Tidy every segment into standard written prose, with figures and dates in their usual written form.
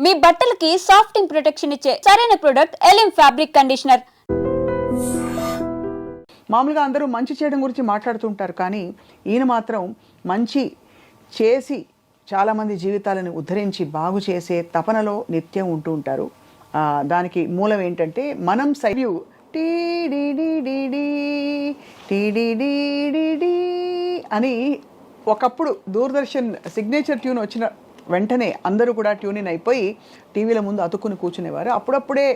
మీ బట్టలకి సాఫ్టింగ్ ప్రొటెక్షన్ ఇచ్చే సరైన ప్రొడక్ట్ ఎలిమ్ ఫ్యాబ్రిక్ కండిషనర్. మామూలుగా అందరూ మంచి చేయడం గురించి మాట్లాడుతుంటారు, కానీ ఈయన మాత్రం మంచి చేసి చాలామంది జీవితాలను ఉద్ధరించి బాగు చేసే తపనలో నిత్యం ఉంటూ ఉంటారు. దానికి మూలం ఏంటంటే మనం సైవ్యూ టీడీడీడీడీ అని ఒకప్పుడు దూరదర్శన్ సిగ్నేచర్ ట్యూన్ వచ్చిన వెంటనే అందరూ కూడా ట్యూన్ ఇన్ అయిపోయి టీవీల ముందు అతుక్కుని కూర్చునేవారు. అప్పుడప్పుడే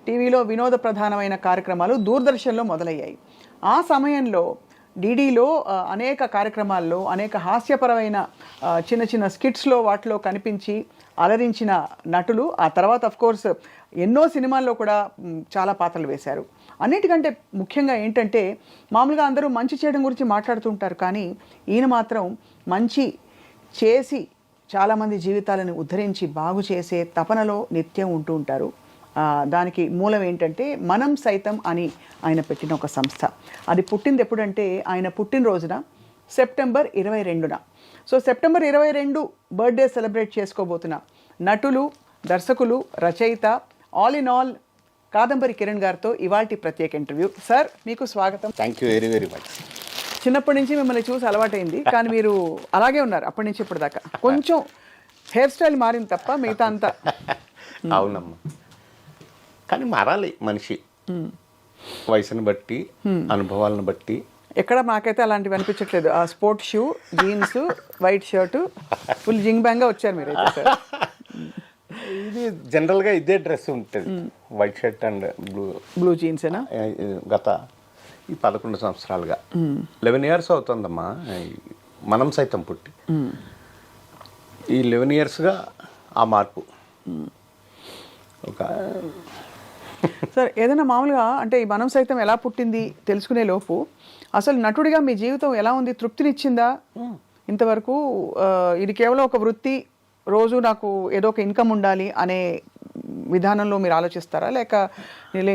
టీవీలో వినోద ప్రధానమైన కార్యక్రమాలు దూరదర్శన్లో మొదలయ్యాయి. ఆ సమయంలో డీడీలో అనేక కార్యక్రమాల్లో అనేక హాస్యపరమైన చిన్న చిన్న స్కిట్స్లో వాటిలో కనిపించి అలరించిన నటులు ఆ తర్వాత అఫ్కోర్స్ ఎన్నో సినిమాల్లో కూడా చాలా పాత్రలు వేశారు. అన్నిటికంటే ముఖ్యంగా ఏంటంటే మామూలుగా అందరూ మంచి చేయడం గురించి మాట్లాడుతుంటారు, కానీ ఈయన మాత్రం మంచి చేసి చాలామంది జీవితాలను ఉద్ధరించి బాగు చేసే తపనలో నిత్యం ఉంటూ ఉంటారు. దానికి మూలం ఏంటంటే మనం సైతం అని ఆయన పెట్టిన ఒక సంస్థ. అది పుట్టింది ఎప్పుడంటే ఆయన పుట్టినరోజున సెప్టెంబర్ 22న. సో సెప్టెంబర్ 22 బర్త్డే సెలబ్రేట్ చేసుకోబోతున్న నటులు, దర్శకులు, రచయిత, all in all Kadambari Kiran గారితో ఇవాల్టి ప్రత్యేక ఇంటర్వ్యూ. సార్, మీకు స్వాగతం. Thank you very very much. చిన్నప్పటి నుంచి మిమ్మల్ని చూసి అలవాటైంది, కానీ మీరు అలాగే ఉన్నారు అప్పటి నుంచి ఇప్పటిదాకా. కొంచెం హెయిర్ స్టైల్ మారింది తప్ప మిగతా అంతా. అవునమ్మా, కానీ మారాలి మనిషి వయసుని బట్టి, అనుభవాలను బట్టి. ఎక్కడ నాకైతే అలాంటివి అనిపించట్లేదు. ఆ sports shoe, jeans, white shirt, full జింగ్ బ్యాంగ్గా వచ్చారు మీరైతే సార్. ఇది జనరల్గా ఇదే డ్రెస్ ఉంటుంది, వైట్ షర్ట్ అండ్ బ్లూ జీన్సేనా. గత ఈ 11 సంవత్సరాలుగా 11 years అవుతుందమ్మా మనం సైతం పుట్టి. ఈ 11 yearsగా ఆ మార్పు. ఒక సార్, ఏదైనా మామూలుగా అంటే ఈ మనం సైతం ఎలా పుట్టింది తెలుసుకునే లోపు అసలు నటుడిగా మీ జీవితం ఎలా ఉంది? తృప్తినిచ్చిందా ఇంతవరకు? ఇది కేవలం ఒక వృత్తి, రోజు నాకు ఏదో ఒక ఇన్కమ్ ఉండాలి అనే విధానంలో మీరు ఆలోచిస్తారా, లేక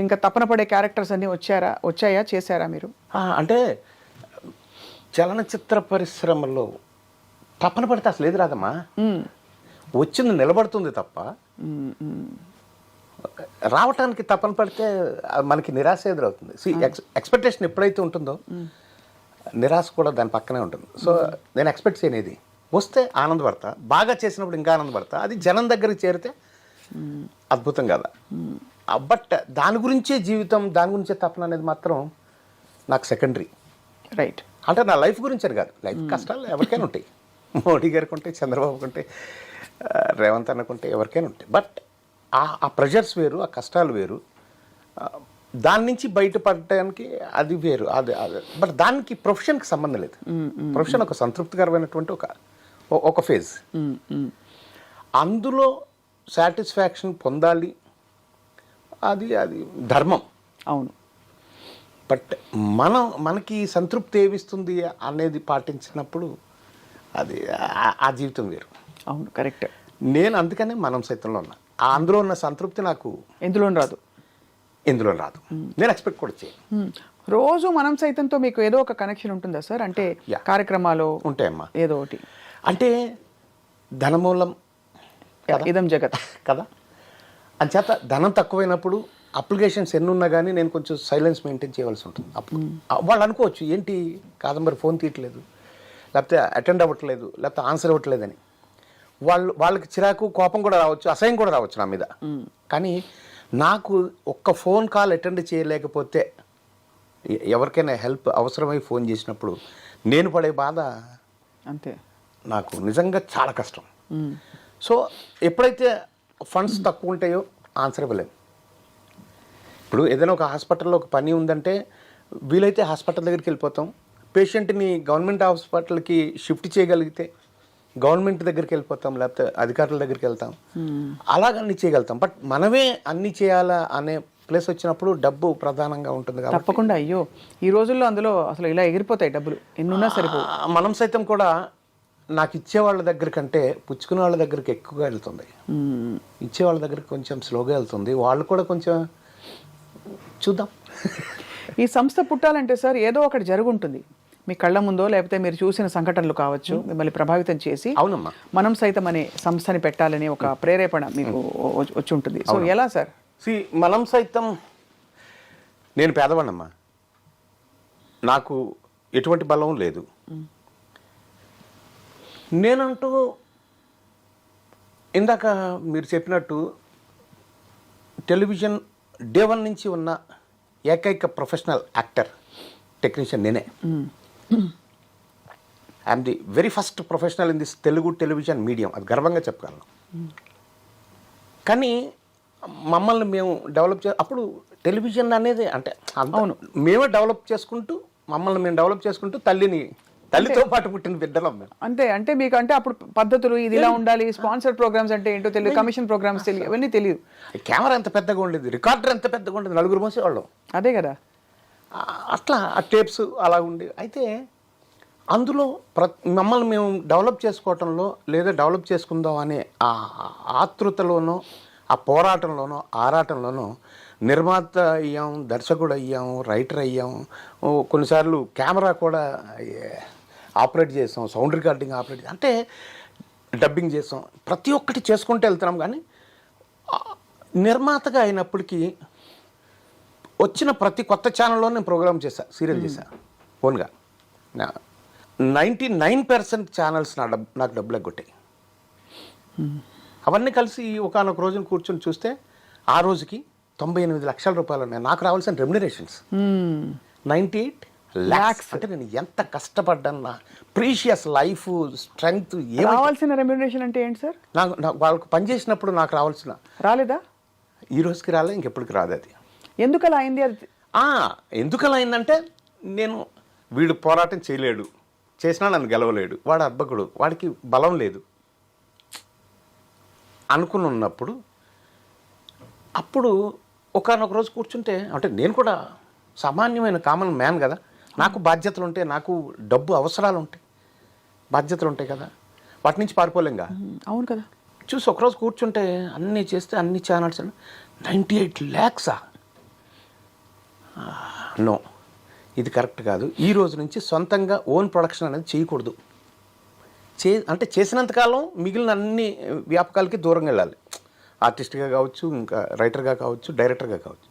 ఇంకా తపన పడే క్యారెక్టర్స్ అన్నీ వచ్చాయా, చేశారా మీరు? అంటే చలనచిత్ర పరిశ్రమలో తపన పడితే అసలు ఏది రాదమ్మా, వచ్చింది నిలబడుతుంది తప్ప. రావటానికి తపన పడితే మనకి నిరాశ ఎదురవుతుంది. ఎక్స్పెక్టేషన్ ఎప్పుడైతే ఉంటుందో నిరాశ కూడా దాని పక్కనే ఉంటుంది. సో నేను ఎక్స్పెక్ట్ చేయనేది వస్తే ఆనందపడతా, బాగా చేసినప్పుడు ఇంకా ఆనందపడతా. అది జనం దగ్గరికి చేరితే అద్భుతం కదా. బట్ దాని గురించే జీవితం, దాని గురించే తపన అనేది మాత్రం నాకు సెకండరీ. రైట్. అంటే నా లైఫ్ గురించి అని కాదు, లైఫ్ కష్టాలు ఎవరికైనా ఉంటాయి. మోడీ గారికి ఉంటాయి, చంద్రబాబుకి ఉంటాయి, రేవంత్ అన్నకుంటే ఎవరికైనా ఉంటాయి. బట్ ఆ ప్రెషర్స్ వేరు, ఆ కష్టాలు వేరు. దాని నుంచి బయటపడటానికి అది వేరు. అది బట్ దానికి ప్రొఫెషన్కి సంబంధం లేదు. ప్రొఫెషన్ ఒక సంతృప్తికరమైనటువంటి ఒక ఫేజ్. అందులో సాటిస్ఫాక్షన్ పొందాలి, అది ధర్మం. అవును. బట్ మనకి సంతృప్తి ఏమిస్తుంది అనేది పాటించినప్పుడు అది ఆ జీవితం వేరు. అవును, కరెక్ట్. నేను అందుకనే మనం సైతంలో ఉన్నా. అందులో ఉన్న సంతృప్తి నాకు ఎందులో రాదు. నేను ఎక్స్పెక్ట్ కూడా చేయను. రోజు మనం సైతంతో మీకు ఏదో ఒక కనెక్షన్ ఉంటుందా సార్? అంటే కార్యక్రమాలు ఉంటాయమ్మా, ఏదో ఒకటి. అంటే ధనమూలం ఇదం జగత్ కదా. అంచేత ధనం తక్కువైనప్పుడు అప్లికేషన్స్ ఎన్ని ఉన్నా కానీ నేను కొంచెం సైలెన్స్ మెయింటైన్ చేయవలసి ఉంటుంది. అప్పుడు వాళ్ళు అనుకోవచ్చు, ఏంటి కాదంబరి ఫోన్ తీయట్లేదు, లేకపోతే అటెండ్ అవ్వట్లేదు, లేకపోతే ఆన్సర్ ఇవ్వట్లేదని. వాళ్ళకి చిరాకు, కోపం కూడా రావచ్చు, అసహ్యం కూడా రావచ్చు నా మీద. కానీ నాకు ఒక్క ఫోన్ కాల్ అటెండ్ చేయలేకపోతే, ఎవరికైనా హెల్ప్ అవసరమై ఫోన్ చేసినప్పుడు నేను పడే బాధ అంతే, నాకు నిజంగా చాలా కష్టం. సో ఎప్పుడైతే ఫండ్స్ తక్కువ ఉంటాయో ఆన్సర్ ఇవ్వలేము. ఇప్పుడు ఏదైనా ఒక హాస్పిటల్లో ఒక పని ఉందంటే వీలైతే హాస్పిటల్ దగ్గరికి వెళ్ళిపోతాం. పేషెంట్ని గవర్నమెంట్ హాస్పిటల్కి షిఫ్ట్ చేయగలిగితే గవర్నమెంట్ దగ్గరికి వెళ్ళిపోతాం, లేకపోతే అధికారుల దగ్గరికి వెళ్తాం. అలాగ అన్ని చేయగలుగుతాం. బట్ మనమే అన్ని చేయాలా అనే ప్లేస్ వచ్చినప్పుడు డబ్బు ప్రధానంగా ఉంటుంది కాబట్టి తప్పకుండా. అయ్యో, ఈ రోజుల్లో అందులో అసలు ఇలా ఎగిరిపోతాయి డబ్బులు, ఎన్నున్నా సరిపో. మనం సైతం కూడా నాకు ఇచ్చే వాళ్ళ దగ్గర కంటే పుచ్చుకునే వాళ్ళ దగ్గరికి ఎక్కువగా వెళ్తుంది. ఇచ్చే వాళ్ళ దగ్గరికి కొంచెం స్లోగా వెళ్తుంది. వాళ్ళు కూడా కొంచెం చూద్దాం. ఈ సంస్థ పుట్టాలంటే సార్ ఏదో ఒకటి జరుగుంటుంది. మీ కళ్ళ ముందో లేకపోతే మీరు చూసిన సంఘటనలు కావచ్చు మిమ్మల్ని ప్రభావితం చేసి అవునమ్మా. మనం సైతం అనే సంస్థని పెట్టాలని ఒక ప్రేరేపణ మీకు వచ్చి ఉంటుంది. సో ఎలా సార్? మనం సైతం, నేను పేదవాడినమ్మా, నాకు ఎటువంటి బలం లేదు. నేనంటూ ఇందాక మీరు చెప్పినట్టు టెలివిజన్ డే 1 నుంచి ఉన్న ఏకైక ప్రొఫెషనల్ యాక్టర్, టెక్నీషియన్ నేనే. I'm the very first professional in this Telugu television medium, అది గర్వంగా చెప్పగలను. కానీ మమ్మల్ని మేము డెవలప్ అప్పుడు టెలివిజన్ అనేది అంటే అవును, మేమే డెవలప్ చేసుకుంటూ మమ్మల్ని మేము డెవలప్ చేసుకుంటూ తల్లితో పాటు పుట్టిన బిడ్డలం మేము. అంతే. అంటే మీకు అంటే అప్పుడు పద్ధతులు ఇది ఇలా ఉండాలి, స్పాన్సర్ ప్రోగ్రామ్స్ అంటే ఏంటో తెలియదు, కమిషన్ ప్రోగ్రామ్స్ తెలియదు, అవన్నీ తెలియదు. కెమెరా ఎంత పెద్దగా ఉండేది, రికార్డర్ ఎంత పెద్దగా ఉండేది, 4 మోసేవాళ్ళం. అదే కదా. అట్లా ఆ టేప్స్ అలా ఉండేవి. అయితే అందులో మమ్మల్ని మేము డెవలప్ చేసుకోవటంలో లేదా డెవలప్ చేసుకుందాం అనే ఆ ఆతృతలోనో ఆ పోరాటంలోనో ఆరాటంలోనో నిర్మాత అయ్యాం, దర్శకుడు అయ్యాం, రైటర్ అయ్యాం, కొన్నిసార్లు కెమెరా కూడా ఆపరేట్ చేసాం, సౌండ్ రికార్డింగ్ ఆపరేట్ అంటే డబ్బింగ్ చేసాం, ప్రతి ఒక్కటి చేసుకుంటూ వెళ్తున్నాం. కానీ నిర్మాతగా అయినప్పటికీ వచ్చిన ప్రతి కొత్త ఛానల్లో నేను ప్రోగ్రామ్ చేశాను, సీరియల్ చేశాను ఓన్గా. 99% ఛానల్స్ నాకు డబ్బులు ఎగ్గొట్టాయి. అవన్నీ కలిసి ఒకనొక రోజున కూర్చొని చూస్తే ఆ రోజుకి 98 లక్షల రూపాయలు ఉన్నాయి నాకు రావాల్సిన రెమ్యునరేషన్స్. 98 lakhs అంటే నేను ఎంత కష్టపడ్డాను, నా ప్రీషియస్ లైఫ్ స్ట్రెంగ్త్. రావాల్సిన రెమ్యునరేషన్ అంటే ఏంటి సార్? నాకు వాళ్ళకు పనిచేసినప్పుడు నాకు రావాల్సిన రాలేదా? ఈ రోజుకి రాలే, ఇంకెప్పటికి రాదు. అది ఎందుకు అలా అయింది? అది ఎందుకు అలా అయిందంటే, నేను వీడు పోరాటం చేయలేడు, చేసినా నన్ను గెలవలేడు, వాడు అర్భకుడు, వాడికి బలం లేదు అనుకుని ఉన్నప్పుడు అప్పుడు ఒకనొక రోజు కూర్చుంటే, అంటే నేను కూడా సామాన్యమైన కామన్ మ్యాన్ కదా, నాకు బాధ్యతలు ఉంటాయి, నాకు డబ్బు అవసరాలు ఉంటాయి, బాధ్యతలు ఉంటాయి కదా, వాటి నుంచి పారిపోలేంగా. అవును కదా. చూసి ఒకరోజు కూర్చుంటే అన్నీ చేస్తే అన్ని ఛానల్స్ 98 lakhs. నో, ఇది కరెక్ట్ కాదు. ఈ రోజు నుంచి సొంతంగా ఓన్ ప్రొడక్షన్ అనేది చేయకూడదు. అంటే చేసినంతకాలం మిగిలిన అన్ని వ్యాపకాలకి దూరంగా వెళ్ళాలి. ఆర్టిస్ట్గా కావచ్చు, ఇంకా రైటర్గా కావచ్చు, డైరెక్టర్గా కావచ్చు.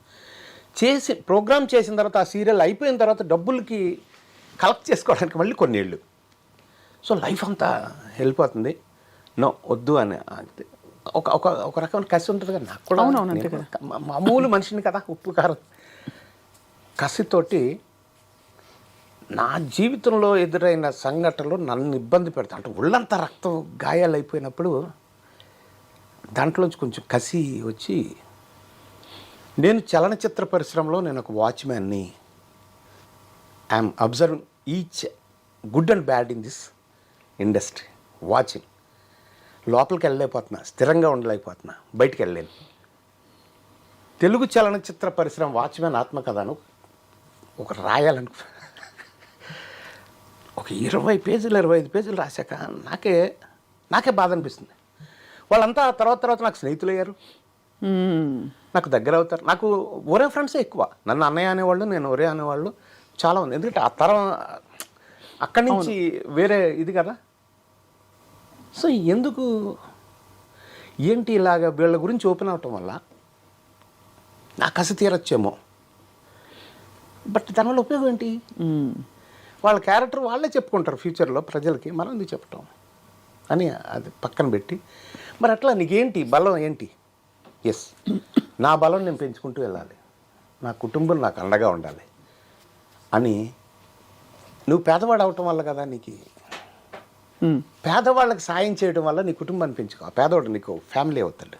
ప్రోగ్రామ్ చేసిన తర్వాత ఆ సీరియల్ అయిపోయిన తర్వాత డబ్బులకి కలెక్ట్ చేసుకోవడానికి మళ్ళీ కొన్నేళ్ళు. సో లైఫ్ అంతా వెళ్ళిపోతుంది. నో, వద్దు అని ఒక రకమైన కసి ఉంటుంది కదా నాకు కూడా. మామూలు మనిషిని కదా, ఉప్పు కారం కసితోటి నా జీవితంలో ఎదురైన సంఘటనలు నన్ను ఇబ్బంది పెడతా, అంటే ఒళ్ళంతా రక్తం గాయాలు అయిపోయినప్పుడు దాంట్లోంచి కొంచెం కసి వచ్చి, నేను చలనచిత్ర పరిశ్రమలో నేను ఒక వాచ్మ్యాన్ని. I'm observing each good and bad in this industry, watching. లోపలికి వెళ్ళలేకపోతున్నా, స్థిరంగా ఉండలేకపోతున్నా, బయటికి వెళ్ళలేను. తెలుగు చలనచిత్ర పరిశ్రమ వాచ్మ్యాన్ ఆత్మకథను ఒక రాయాలనుకో, ఒక 20 పేజీలు 25 పేజీలు రాశాక నాకే బాధ అనిపిస్తుంది. వాళ్ళంతా తర్వాత నాకు స్నేహితులు అయ్యారు, నాకు దగ్గర అవుతారు. నాకు ఒరే ఫ్రెండ్సే ఎక్కువ, నన్ను అన్నయ్య అనేవాళ్ళు, నేను ఒరే అనేవాళ్ళు చాలా ఉంది. ఎందుకంటే ఆ తరం అక్కడి నుంచి వేరే ఇది కదా. సో ఎందుకు ఏంటి ఇలాగ వీళ్ళ గురించి ఓపెన్ అవటం వల్ల నా కసి తీరొచ్చేమో, బట్ దానివల్ల ఉపయోగం ఏంటి? వాళ్ళ క్యారెక్టర్ వాళ్ళే చెప్పుకుంటారు ఫ్యూచర్లో ప్రజలకి, మనం ఎందుకు చెప్పటం అని అది పక్కన పెట్టి, మరి అట్లా నీకేంటి బలం ఏంటి? ఎస్, నా బలం నేను పెంచుకుంటూ వెళ్ళాలి, నా కుటుంబం నాకు అండగా ఉండాలి అని. నువ్వు పేదవాడు అవటం వల్ల కదా నీకు, పేదవాళ్ళకి సాయం చేయడం వల్ల నీ కుటుంబాన్ని పెంచుకో, ఆ పేదవాడు నీకు ఫ్యామిలీ అవుతాడు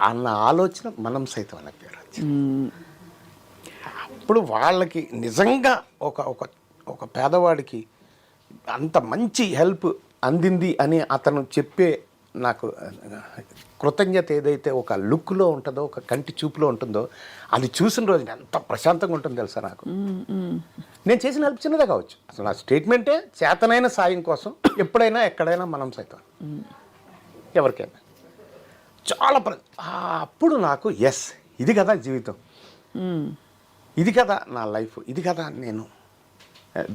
అన్న ఆలోచన మనం సైతం అన్న పేరు వచ్చింది. అప్పుడు వాళ్ళకి నిజంగా ఒక పేదవాడికి అంత మంచి హెల్ప్ అందింది అని అతను చెప్పే నాకు కృతజ్ఞత ఏదైతే ఒక లుక్లో ఉంటుందో, ఒక కంటి చూపులో ఉంటుందో, అది చూసిన రోజు ఎంత ప్రశాంతంగా ఉంటుంది తెలుసా నాకు. నేను చేసిన హెల్ప్ చిన్నదే కావచ్చు, అసలు నా స్టేట్మెంటే చేతనైన సాయం కోసం ఎప్పుడైనా ఎక్కడైనా మనం సైతం ఎవరికైనా చాలా అప్పుడు నాకు ఎస్, ఇది కదా జీవితం, ఇది కదా నా లైఫ్, ఇది కదా నేను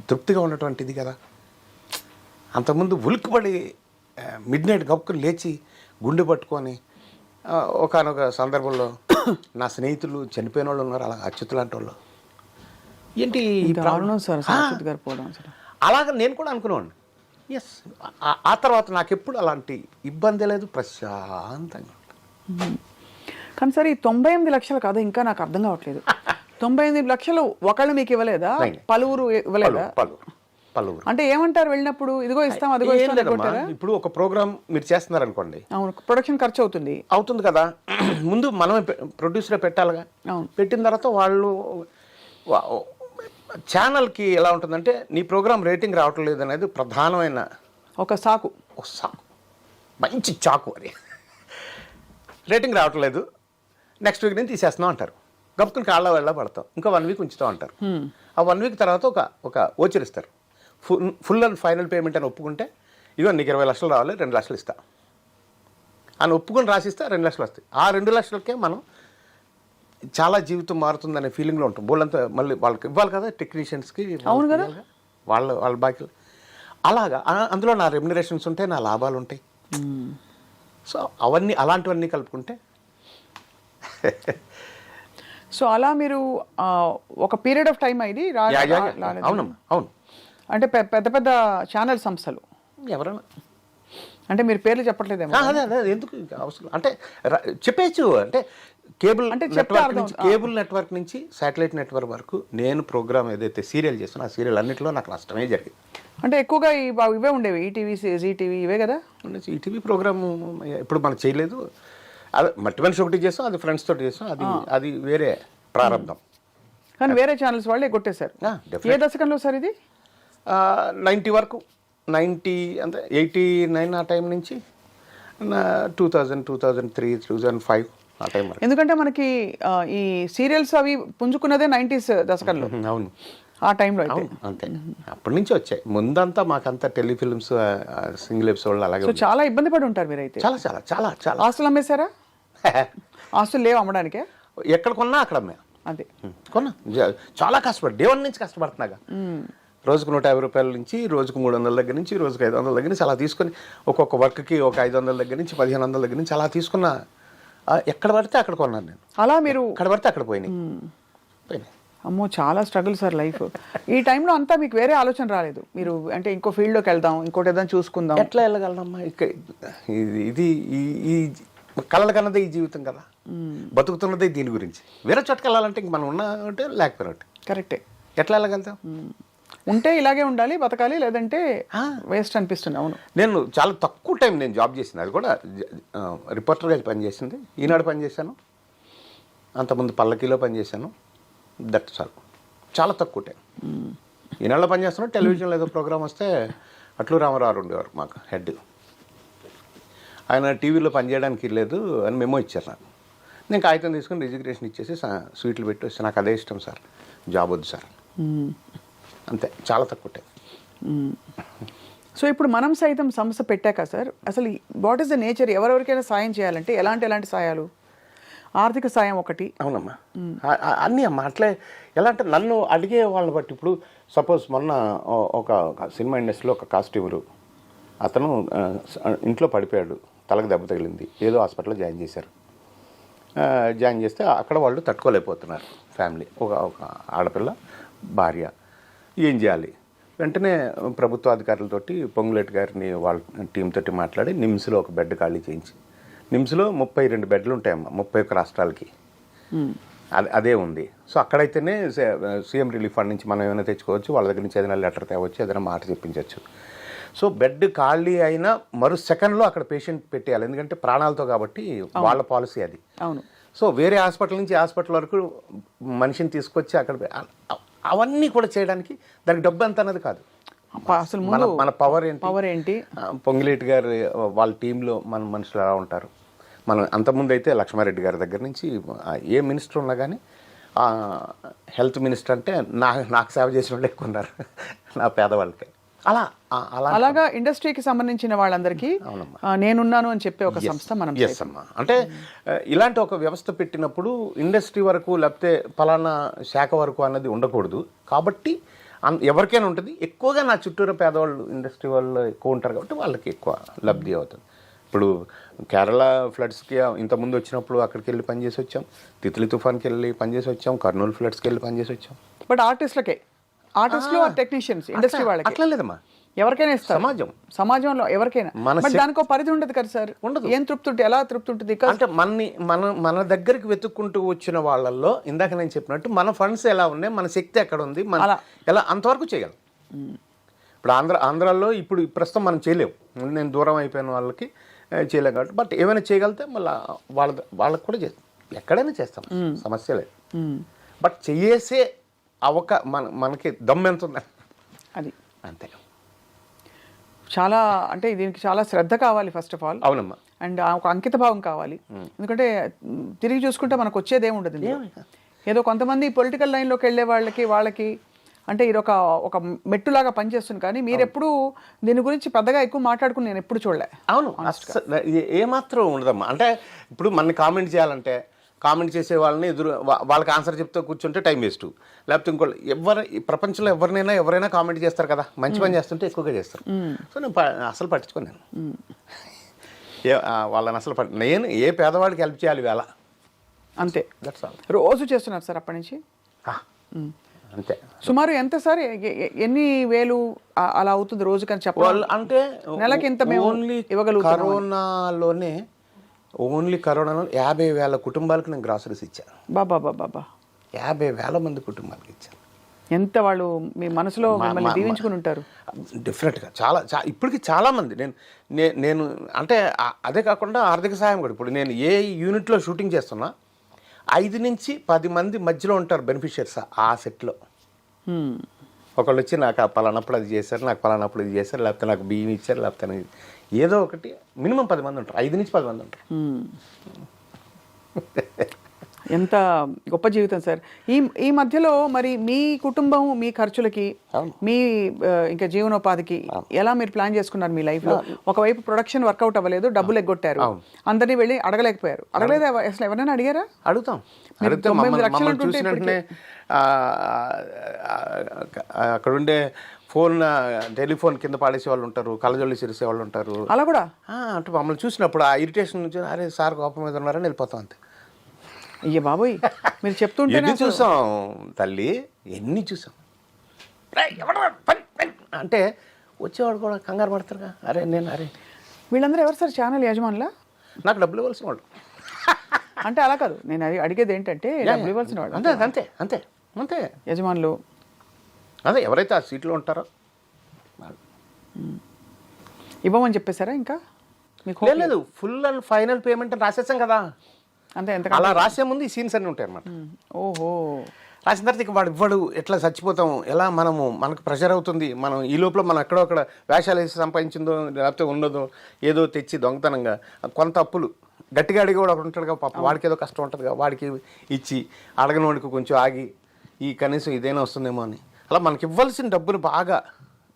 తృప్తిగా ఉన్నటువంటిది కదా. అంతకుముందు ఉలిక్కిపడి మిడ్ నైట్ గప్పుకుని లేచి గుండె పట్టుకొని ఒకానొక సందర్భంలో నా స్నేహితులు చనిపోయిన వాళ్ళు ఉన్నారు, అలా అచ్యుతు లాంటి వాళ్ళు. ఏంటి ఈ దారుణం సార్ శాశ్వత్ గారు పోవడం అసలు. అలాగ నేను కూడా అనుకునేవాడిని. ఎస్, ఆ తర్వాత నాకు ఎప్పుడు అలాంటి ఇబ్బంది లేదు, ప్రశాంతంగా. కానీ సార్ ఈ 98 లక్షలు కాదు, ఇంకా నాకు అర్థం కావట్లేదు. 98 లక్షలు ఒకళ్ళు మీకు ఇవ్వలేదా, పలువురు ఇవ్వలేదా? పలువురు అంటే ఏమంటారు వెళ్ళినప్పుడు, ఇదిగో ఇస్తాం అదిగో ఇస్తాం అనుకుంటారా? ఇప్పుడు ఒక ప్రోగ్రామ్ మీరు చేస్తున్నారు అనుకోండి, అవును, ప్రొడక్షన్ ఖర్చు అవుతుంది కదా. ముందు మనమే ప్రొడ్యూసరే పెట్టాలిగా. అవును, పెట్టిన తర్వాత వాళ్ళు ఛానల్కి ఎలా ఉంటుందంటే నీ ప్రోగ్రామ్ రేటింగ్ రావటం లేదు అనేది ప్రధానమైన ఒక సాకు, మంచి చాకు అది. రేటింగ్ రావటం లేదు, నెక్స్ట్ వీక్ నేను తీసేస్తున్నాం అంటారు. గప్పుకుని కాళ్ళ వెళ్ళ పడతాం, ఇంకా 1 వీక్ ఉంచుతాం అంటారు. ఆ 1 వీక్ తర్వాత ఒక ఓచర్ ఇస్తారు, ఫుల్ అండ్ ఫైనల్ పేమెంట్ అని ఒప్పుకుంటే, ఇగో నీకు 20 లక్షలు రావాలి, 2 లక్షలు ఇస్తా అని ఒప్పుకొని రాసిస్తే 2 లక్షలు వస్తాయి. ఆ 2 లక్షలకే మనం చాలా జీవితం మారుతుందనే ఫీలింగ్లో ఉంటాం. బోళ్ళంతా మళ్ళీ వాళ్ళకి ఇవ్వాలి కదా, టెక్నీషియన్స్కి. అవును కదా, వాళ్ళ బాకీలు. అలాగా అందులో నా రెమ్యునరేషన్స్ ఉంటాయి, నా లాభాలు ఉంటాయి. సో అవన్నీ అలాంటివన్నీ కలుపుకుంటే సో అలా మీరు ఒక పీరియడ్ ఆఫ్ టైం ఇది అవునమ్మా, అవును. అంటే పెద్ద పెద్ద ఛానల్ సంస్థలు ఎవరైనా అంటే మీరు పేర్లు చెప్పట్లేదేమో. అదే ఎందుకు అవసరం అంటే చెప్పేచ్చు. అంటే కేబుల్ నెట్వర్క్ నుంచి శాటిలైట్ నెట్వర్క్ వరకు నేను ప్రోగ్రామ్ ఏదైతే సీరియల్ చేస్తానో ఆ సీరియల్ అన్నింటిలో నాకు నష్టమే జరిగింది. అంటే ఎక్కువగా ఇవే ఉండేవి, ఈటీవీ, జీటీవీ, ఇవే కదా. ఈటీవీ ప్రోగ్రాము ఇప్పుడు మనం చేయలేదు. అది మట్టి మనిషి ఒకటి చేస్తాం, అది ఫ్రెండ్స్ తోటి చేస్తాం, అది వేరే ప్రారంభం. కానీ వేరే ఛానల్స్ వాళ్ళే కొట్టేశారు. ఏ దశకంలో సార్ ఇది? 90 వరకు, 90 అంటే 89 ఆ టైం నుంచి 2000, 2003, 2005 ఆ టైం వరకు. ఎందుకంటే మనకి ఈ సీరియల్స్ అవి పుంజుకున్నదే 90s దశకంలో. అవును, ఆ టైంలో అయితే అంతే. అప్పటి నుంచి వచ్చాయి. ముందంతా మాకంతా టెలిఫిల్మ్స్, సింగిల్ ఎపిసోడ్లు అలాగే. చాలా ఇబ్బంది పడి ఉంటారు మీరైతే. చాలా చాలా చాలా చాలా. ఆస్తులు అమ్మేశారా? ఆస్తులు లేవు అమ్మడానికే? ఎక్కడ కొన్నా అక్కడ అమ్మా. అదే కొన్నా, చాలా కష్టపడి డే 1 నుంచి కష్టపడుతున్నాగా. రోజుకు 150 రూపాయల నుంచి రోజుకు 300 దగ్గర నుంచి రోజుకు 500 దగ్గర నుంచి అలా తీసుకొని ఒక్కొక్క వర్క్కి ఒక 500 దగ్గర నుంచి 1500 దగ్గర నుంచి అలా తీసుకున్న. ఎక్కడ పడితే అక్కడ కొన్నాను నేను. అలా మీరు ఎక్కడ పడితే అక్కడ పోయినాయి. అమ్మో, చాలా స్ట్రగుల్ సార్ లైఫ్. ఈ టైంలో అంతా మీకు వేరే ఆలోచన రాలేదు, మీరు అంటే ఇంకో ఫీల్డ్లోకి వెళ్దాం, ఇంకోటి ఏదైనా చూసుకుందాం? ఎట్లా వెళ్ళగలనమ్మా, ఇది ఈ కళల కన్నదే ఈ జీవితం కదా, బతుకుతున్నదే దీని గురించి. వేరే చోటుకి వెళ్ళాలంటే ఇంక మనం ఉన్నట్టే లేకపోయినట్టు. కరెక్టే. ఎట్లా వెళ్ళగలుగుతాం? ఉంటే ఇలాగే ఉండాలి, బతకాలి, లేదంటే వేస్ట్ అనిపిస్తుంది. అవును, నేను చాలా తక్కువ టైం నేను జాబ్ చేసింది, అది కూడా రిపోర్టర్గా పనిచేసింది. ఈనాడు పనిచేశాను, అంతకుముందు పల్లకీలో పనిచేశాను. దట్ చాలా తక్కువ టైం. ఈనాడులో పనిచేస్తున్నాను. టెలివిజన్లో ఏదో ప్రోగ్రామ్ వస్తే అట్లు రామారావు ఉండేవారు మాకు హెడ్. ఆయన టీవీలో పనిచేయడానికి లేదు అని మెమో ఇచ్చారు నాకు. నేను కాగితం తీసుకుని రిజిగ్నేషన్ ఇచ్చేసి స్వీట్లు పెట్టి వస్తే నాకు అదే ఇష్టం సార్, జాబ్ వద్దు సార్, అంతే. చాలా తక్కువ టైం. సో ఇప్పుడు మనం సైతం సంస్థ పెట్టాక సార్, అసలు వాట్ ఈస్ ద నేచర్? ఎవరెవరికైనా సాయం చేయాలంటే ఎలాంటి సాయాలు? ఆర్థిక సాయం ఒకటి. అవునమ్మా, అన్నీ అమ్మా. అట్లే ఎలా అంటే నన్ను అడిగే వాళ్ళని బట్టి. ఇప్పుడు సపోజ్ మొన్న ఒక సినిమా ఇండస్ట్రీలో ఒక కాస్ట్యూమరు అతను ఇంట్లో పడిపోయాడు, తలకు దెబ్బ తగిలింది, ఏదో హాస్పిటల్లో జాయిన్ చేశారు. జాయిన్ చేస్తే అక్కడ వాళ్ళు తట్టుకోలేకపోతున్నారు ఫ్యామిలీ, ఒక ఆడపిల్ల, భార్య. ఏం చేయాలి? వెంటనే ప్రభుత్వ అధికారులతోటి పొంగులేటి గారిని వాళ్ళ టీంతోటి మాట్లాడి నిమ్స్లో ఒక బెడ్ ఖాళీ చేయించి, నిమ్స్లో 32 బెడ్లు ఉంటాయమ్మా 31 రాష్ట్రాలకి. అదే ఉంది. సో అక్కడైతేనే సీఎం రిలీఫ్ ఫండ్ నుంచి మనం ఏమైనా తెచ్చుకోవచ్చు, వాళ్ళ దగ్గర నుంచి ఏదైనా లెటర్ తేవచ్చు, ఏదైనా మాట చెప్పించవచ్చు. సో బెడ్ ఖాళీ అయినా మరో సెకండ్లో అక్కడ పేషెంట్ పెట్టేయాలి, ఎందుకంటే ప్రాణాలతో కాబట్టి వాళ్ళ పాలసీ అది. అవును. సో వేరే హాస్పిటల్ నుంచి హాస్పిటల్ వరకు మనిషిని తీసుకొచ్చి అక్కడ అవన్నీ కూడా చేయడానికి దానికి డబ్బు ఎంత అన్నది కాదు. అసలు మన పవర్ ఏంటి? పొంగిలేటి గారు వాళ్ళ టీంలో మన మనుషులు ఎలా ఉంటారు. మనం అంతకుముందు అయితే లక్ష్మారెడ్డి గారి దగ్గర నుంచి ఏ మినిస్టర్ ఉన్నా కానీ హెల్త్ మినిస్టర్ అంటే నాకు సేవ చేసిన వాళ్ళు ఎక్కువ ఉన్నారు, నా పేదవాళ్ళకి. అలాగా ఇండస్ట్రీకి సంబంధించిన వాళ్ళందరికీ నేనున్నాను అని చెప్పే ఒక సంస్థ మనం. ఎస్ అమ్మా. అంటే ఇలాంటి ఒక వ్యవస్థ పెట్టినప్పుడు ఇండస్ట్రీ వరకు లేకపోతే పలానా శాఖ వరకు అన్నది ఉండకూడదు. కాబట్టి ఎవరికైనా ఉంటుంది. ఎక్కువగా నా చుట్టూరు పేదవాళ్ళు ఇండస్ట్రీ వాళ్ళు ఎక్కువ ఉంటారు కాబట్టి వాళ్ళకి ఎక్కువ లబ్ధి అవుతుంది. ఇప్పుడు కేరళ ఫ్లడ్స్కి ఇంతకుముందు వచ్చినప్పుడు అక్కడికి వెళ్ళి పనిచేసి వచ్చాం, తిత్లీ తుఫాన్కి వెళ్ళి పనిచేసి వచ్చాం, కర్నూలు ఫ్లడ్స్కి వెళ్ళి పనిచేసి వచ్చాం. బట్ ఆర్టిస్టులు టెక్నీషియన్స్ ఇండస్ట్రీ వాళ్ళకి అట్లా లేదమ్మా, ఎవరికైనా ఇస్తారు, సమాజంలో ఎవరికైనా. బట్ దానికి ఒక పరిధి ఉండదు కదా సార్. ఉండదు. ఏం తృప్తి ఉంటుంది, ఎలా తృప్తి ఉంటుంది? అంటే మన దగ్గరికి వెతుక్కుంటూ వచ్చిన వాళ్ళల్లో ఇందాక నేను చెప్పినట్టు మన ఫండ్స్ ఎలా ఉన్నాయి, మన శక్తి ఎక్కడ ఉంది, మన ఎలా అంతవరకు చేయగలం. ఇప్పుడు ఆంధ్రాలో ఇప్పుడు ప్రస్తుతం మనం చేయలేము, నేను దూరం అయిపోయిన వాళ్ళకి చేయలేము కాబట్టి. బట్ ఏమైనా చేయగలిగితే మళ్ళీ వాళ్ళకి కూడా చేస్తాం, ఎక్కడైనా చేస్తాం, సమస్య లేదు. బట్ చేసే మనకి దమ్ ఎంత ఉంది అది అంతే. చాలా అంటే దీనికి చాలా శ్రద్ధ కావాలి ఫస్ట్ ఆఫ్ ఆల్. అవునమ్మా. అండ్ ఒక అంకిత భావం కావాలి. ఎందుకంటే తిరిగి చూసుకుంటే మనకు వచ్చేది ఏముండదు. ఏదో కొంతమంది పొలిటికల్ లైన్లోకి వెళ్ళే వాళ్ళకి అంటే ఇది ఒక మెట్టులాగా పనిచేస్తుంది. కానీ మీరు ఎప్పుడు దీని గురించి పెద్దగా ఎక్కువ మాట్లాడుకుని నేను ఎప్పుడు చూడలే. అవును, ఏమాత్రం ఉండదమ్మా. అంటే ఇప్పుడు మన కామెంట్ చేయాలంటే కామెంట్ చేసే వాళ్ళని వాళ్ళకి ఆన్సర్ చెప్తూ కూర్చుంటే టైం వేస్ట్. లేకపోతే ఇంకోళ్ళు ఈ ప్రపంచంలో ఎవరైనా కామెంట్ చేస్తారు కదా, మంచి పని చేస్తుంటే ఎక్కువగా చేస్తారు. సో నేను అసలు పట్టించుకోను. నేను వాళ్ళని అసలు నేను ఏ పేదవాడికి హెల్ప్ చేయాలి వేళ అంతే. That's all. రోజు చేస్తున్నారు సార్ అప్పటి నుంచి? అంతే. సుమారు ఎంత సార్, ఎన్ని వేలు అలా అవుతుంది రోజు కానీ చెప్పాలి అంటే? నెలకి ఇంత మేము ఇవ్వగలుగుతాం. కరోనాలో 50,000 కుటుంబాలకు నేను గ్రాసరీస్ ఇచ్చాను. బాబా 50,000 మంది కుటుంబాలకు ఇచ్చాను. ఎంత వాళ్ళు మీ మనసులో మిమ్మల్ని దీవించుకుని ఉంటారు. డెఫినెట్గా చాలా ఇప్పటికి చాలామంది నేను అంటే అదే కాకుండా ఆర్థిక సహాయం కూడా. ఇప్పుడు నేను ఏ యూనిట్లో షూటింగ్ చేస్తున్నా 5 నుంచి 10 మంది మధ్యలో ఉంటారు బెనిఫిషియర్స్ ఆ సెట్లో. ఒకళ్ళు వచ్చి నాకు పలానప్పుడు అది చేశారు, నాకు పలానప్పుడు ఇది చేశారు, లేకపోతే నాకు బియ్యం ఇచ్చారు, లేకపోతే ఏదో ఒకటి. మినిమం 10 మంది ఉంటారు, 5 నుంచి 10 మంది ఉంటారు. ఎంత గొప్ప జీవితం సార్. ఈ మధ్యలో మరి మీ కుటుంబం మీ ఖర్చులకి, మీ ఇంకా జీవనోపాధికి ఎలా మీరు ప్లాన్ చేసుకున్నారు మీ లైఫ్లో? ఒకవైపు ప్రొడక్షన్ వర్కౌట్ అవ్వలేదు, డబ్బులు ఎగ్గొట్టారు, అందరినీ వెళ్ళి అడగలేకపోయారు. అడగలేదు అసలు? ఎవరైనా అడిగారా? అడుగుతాం. చూసినట్టునే అక్కడుండే టెలిఫోన్ కింద పాడేసే వాళ్ళు ఉంటారు, కళ్ళజొల్లి సిరిసే వాళ్ళు ఉంటారు. అలా కూడా అంటే మమ్మల్ని చూసినప్పుడు ఆ ఇరిటేషన్ నుంచి అరే సార్ కోపం మీద ఉన్నారని వెళ్ళిపోతాం అంతే. అయ్యే బాబోయ్, మీరు చెప్తుంటే ఎన్ని చూసాం తల్లి, ఎన్ని చూసాం. అంటే వచ్చేవాడు కూడా కంగారు పడతారుగా. అరే వీళ్ళందరూ ఎవరు సార్? ఛానల్ యజమానులా? నాకు డబ్బులు ఇవ్వాల్సిన వాళ్ళు. అంటే అలా కాదు, నేను అడిగేది ఏంటంటే డబ్బులు ఇవ్వాల్సిన వాళ్ళు. అంతే అంతే అంతే యజమానులు అదే ఎవరైతే ఆ సీట్లో ఉంటారో ఇవ్వమని చెప్పేశారా? ఇంకా మీకు లేదు, ఫుల్ అండ్ ఫైనల్ పేమెంట్ అని రాసేసాం కదా. అంతే. ఎంత అలా రాసే ముందు ఈ సీన్స్ అన్నీ ఉంటాయి అన్నమాట. ఓహో. రాసిన తర్వాత ఇక వాడు ఇవ్వడు, ఎట్లా చచ్చిపోతాం, ఎలా మనకు ప్రెషర్ అవుతుంది. మనం ఈ లోపల మనం ఎక్కడొక్కడ వేషాలు వేసి సంపాదించిందో లేకపోతే ఉన్నదో ఏదో తెచ్చి దొంగతనంగా కొంత అప్పులు గట్టిగా అడిగి కూడా ఒకటి ఉంటాడు కదా పాప, వాడికి ఏదో కష్టం ఉంటుంది కదా, వాడికి ఇచ్చి అడగని వాడికి కొంచెం ఆగి ఈ కనీసం ఇదైనా వస్తుందేమో అని అలా మనకి ఇవ్వాల్సిన డబ్బును బాగా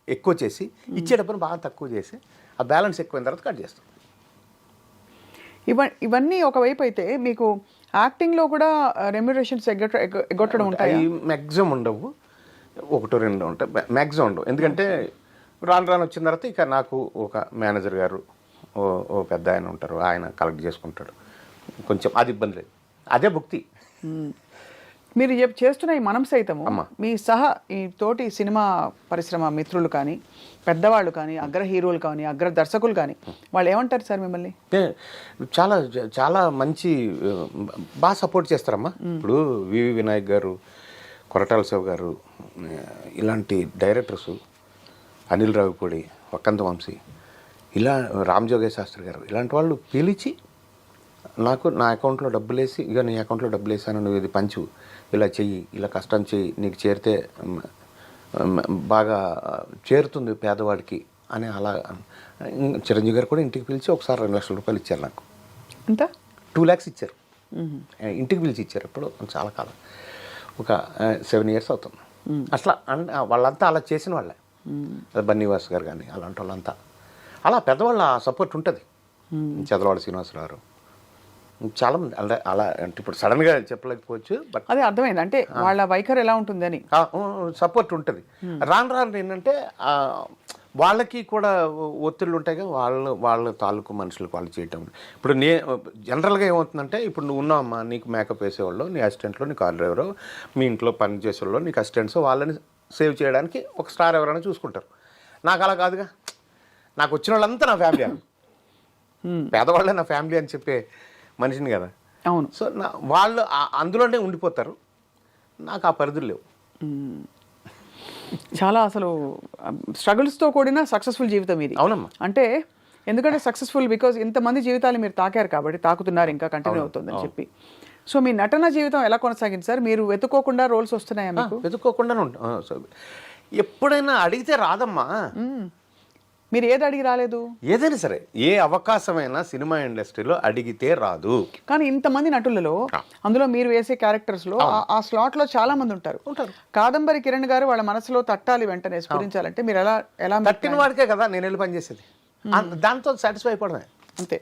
ఎక్కువ చేసి ఇచ్చే డబ్బును బాగా తక్కువ చేసి ఆ బ్యాలెన్స్ ఎక్కువైన తర్వాత కట్ చేస్తాం. ఇవన్నీ ఒకవైపు అయితే మీకు యాక్టింగ్లో కూడా రెమ్యునరేషన్స్ ఎగ్గొట్టడం ఉంటాయి? మ్యాక్సిమం ఉండవు, 1-2 ఉంటాయి, మ్యాక్సిమం ఉండవు. ఎందుకంటే రాను వచ్చిన తర్వాత ఇక నాకు ఒక మేనేజర్ గారు ఓ పెద్ద ఆయన ఉంటారు, ఆయన కలెక్ట్ చేసుకుంటాడు. కొంచెం అది ఇబ్బంది లేదు, అదే భుక్తి. మీరు చేస్తున్న ఈ మనం సైతము మీ ఈ తోటి సినిమా పరిశ్రమ మిత్రులు కానీ, పెద్దవాళ్ళు కానీ, అగ్ర హీరోలు కానీ, అగ్ర దర్శకులు కానీ వాళ్ళు ఏమంటారు సార్ మిమ్మల్ని? చాలా చాలా మంచి బాగా సపోర్ట్ చేస్తారమ్మా. ఇప్పుడు వివి వినాయక్ గారు, కొరటాల శివ గారు, ఇలాంటి డైరెక్టర్సు, అనిల్ రావిపూడి, వక్కంత వంశీ, ఇలా రామజోగయ్య శాస్త్రి గారు, ఇలాంటి వాళ్ళు పిలిచి నాకు నా అకౌంట్లో డబ్బులు వేసి, ఇక నీ అకౌంట్లో డబ్బులు వేసాను, నువ్వు ఇది పంచు, ఇలా చెయ్యి, ఇలా కష్టం చెయ్యి, నీకు చేరితే బాగా చేరుతుంది పేదవాడికి అని అలా. చిరంజీవి గారు కూడా ఇంటికి పిలిచి ఒకసారి 2 లక్షల రూపాయలు ఇచ్చారు నాకు. ఎంత? 2 lakhs ఇచ్చారు, ఇంటికి పిలిచి ఇచ్చారు. ఎప్పుడు చాలా కాలం, ఒక 7 years అవుతుంది. అట్లా వాళ్ళంతా అలా చేసిన వాళ్ళే, బన్నీవాస్ గారు కానీ అలాంటి వాళ్ళంతా అలా పెద్దవాళ్ళ సపోర్ట్ ఉంటుంది. చదలవాడ శ్రీనివాసరావు, చాలా మంది అలా అంటే ఇప్పుడు సడన్గా చెప్పలేకపోవచ్చు, బట్ అదే అర్థమైంది, అంటే వాళ్ళ వైఖరి ఎలా ఉంటుందని. సపోర్ట్ ఉంటుంది. రాను రాను ఏంటంటే వాళ్ళకి కూడా ఒత్తిళ్ళు ఉంటాయి కదా, వాళ్ళ తాలూకు మనుషులకు వాళ్ళు చేయటం. ఇప్పుడు జనరల్గా ఏమవుతుందంటే, ఇప్పుడు నువ్వు ఉన్నావమ్మా, నీకు మేకప్ వేసేవాళ్ళు, నీ అసిస్టెంట్లో, నీ కార్ డ్రైవరు, మీ ఇంట్లో పని చేసేవాళ్ళు, నీకు అసిస్టెంట్స్, వాళ్ళని సేవ్ చేయడానికి ఒక స్టార్ ఎవరైనా చూసుకుంటారు. నాకు అలా కాదుగా, నాకు వచ్చిన వాళ్ళంతా నా ఫ్యామిలీ అని, పేదవాళ్ళే నా ఫ్యామిలీ అని చెప్పే మనిషిని కదా. అవును. సో వాళ్ళు అందులోనే ఉండిపోతారు, నాకు ఆ పరిధులు లేవు. చాలా అసలు స్ట్రగుల్స్తో కూడిన సక్సెస్ఫుల్ జీవితం ఇది. అవునమ్మా. అంటే ఎందుకంటే సక్సెస్ఫుల్ బికాజ్ ఇంతమంది జీవితాలు మీరు తాకారు కాబట్టి, తాకుతున్నారు, ఇంకా కంటిన్యూ అవుతుందని చెప్పి. సో మీ నటన జీవితం ఎలా కొనసాగింది సార్? మీరు వెతుక్కోకుండా రోల్స్ వస్తున్నాయా మీకు? వెతుక్కోకుండానే ఉంటాం. ఎప్పుడైనా అడిగితే రాదమ్మా. మీరు ఏది అడిగి రాలేదు? ఏదైనా సరే, ఏ అవకాశమైనా సినిమా ఇండస్ట్రీలో అడిగితే రాదు. కానీ ఇంతమంది నటులలో అందులో మీరు వేసే క్యారెక్టర్స్ లో ఆ స్లాట్ లో చాలా మంది ఉంటారు. కాదంబరి కిరణ్ గారు వాళ్ళ మనసులో తట్టాలి, వెంటనే స్ఫురించాలంటే మీరు ఎలా తట్టిన వాడికే కదా నేను వెళ్ళి పనిచేసేది. దాంతో సాటిస్ఫై అయిపోవడమే అంతే.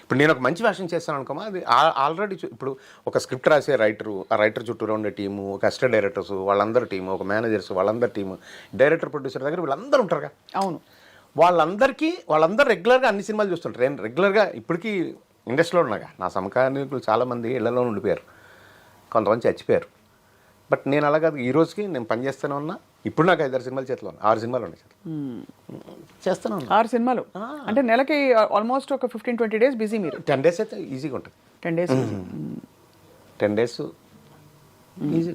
ఇప్పుడు నేను ఒక మంచి వేషం చేస్తాను అనుకోమా, అది ఆల్రెడీ ఇప్పుడు ఒక స్క్రిప్ట్ రాసే రైటరు, ఆ రైటర్ చుట్టూరా ఉండే టీము, ఒక అసిస్టెంట్ డైరెక్టర్స్ వాళ్ళందరూ టీము, ఒక మేనేజర్స్ వాళ్ళందరి టీము, డైరెక్టర్ ప్రొడ్యూసర్ దగ్గర వీళ్ళందరూ ఉంటారుగా. అవును. వాళ్ళందరూ రెగ్యులర్గా అన్ని సినిమాలు చూస్తుంటారు. నేను రెగ్యులర్గా ఇప్పటికీ ఇండస్ట్రీలో ఉన్నాగా, నా సమకాలీకులు చాలామంది ఇళ్లలో ఉండిపోయారు, కొంతమంది చచ్చిపోయారు. బట్ నేను అలా కాదు, ఈ రోజుకి నేను పనిచేస్తూనే ఉన్నా. ఇప్పుడు నాకు 5-6 సినిమాలు చేతిలో ఉన్నాయి, 6 సినిమాలు ఉన్నాయి చేస్తాను. 6 సినిమాలు అంటే నెలకి ఆల్మోస్ట్ ఒక 15-20 డేస్ బిజీ. మీరు 10 డేస్ అయితే ఈజీగా ఉంటుంది. 10 డేస్ ఈజీ.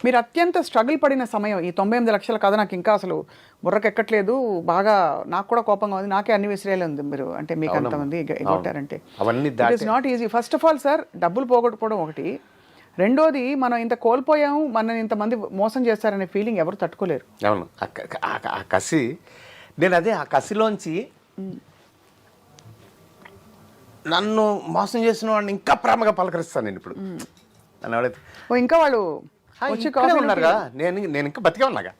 మీరు అత్యంత స్ట్రగుల్ పడిన సమయం, ఈ 98 లక్షల కథ నాకు ఇంకా అసలు బుర్రకెక్కట్లేదు, బాగా నాకు కూడా కోపంగా ఉంది, నాకే అన్ని విసిరేలే ఉంది. మీరు అంటే మీకు అంతమంది కొట్టారంటే అవన్నీ it is not easy. First of all sir, డబ్బులు పోగొట్టుకోవడం ఒకటి, రెండోది మనం ఇంత కోల్పోయాము, మనని ఇంతమంది మోసం చేస్తారనే ఫీలింగ్ ఎవరు తట్టుకోలేరు. అవును. ఆ కసి, నేను అదే ఆ కసిలోంచి నన్ను మోసం చేసిన వాడిని ఇంకా ప్రేమగా పలకరిస్తాను నేను ఇప్పుడు. నన్ను ఎవడైతే ఇంకా వాళ్ళు వచ్చి కాఫీ ఉన్నారు కదా, నేను ఇంకా బతికే ఉన్నాగా.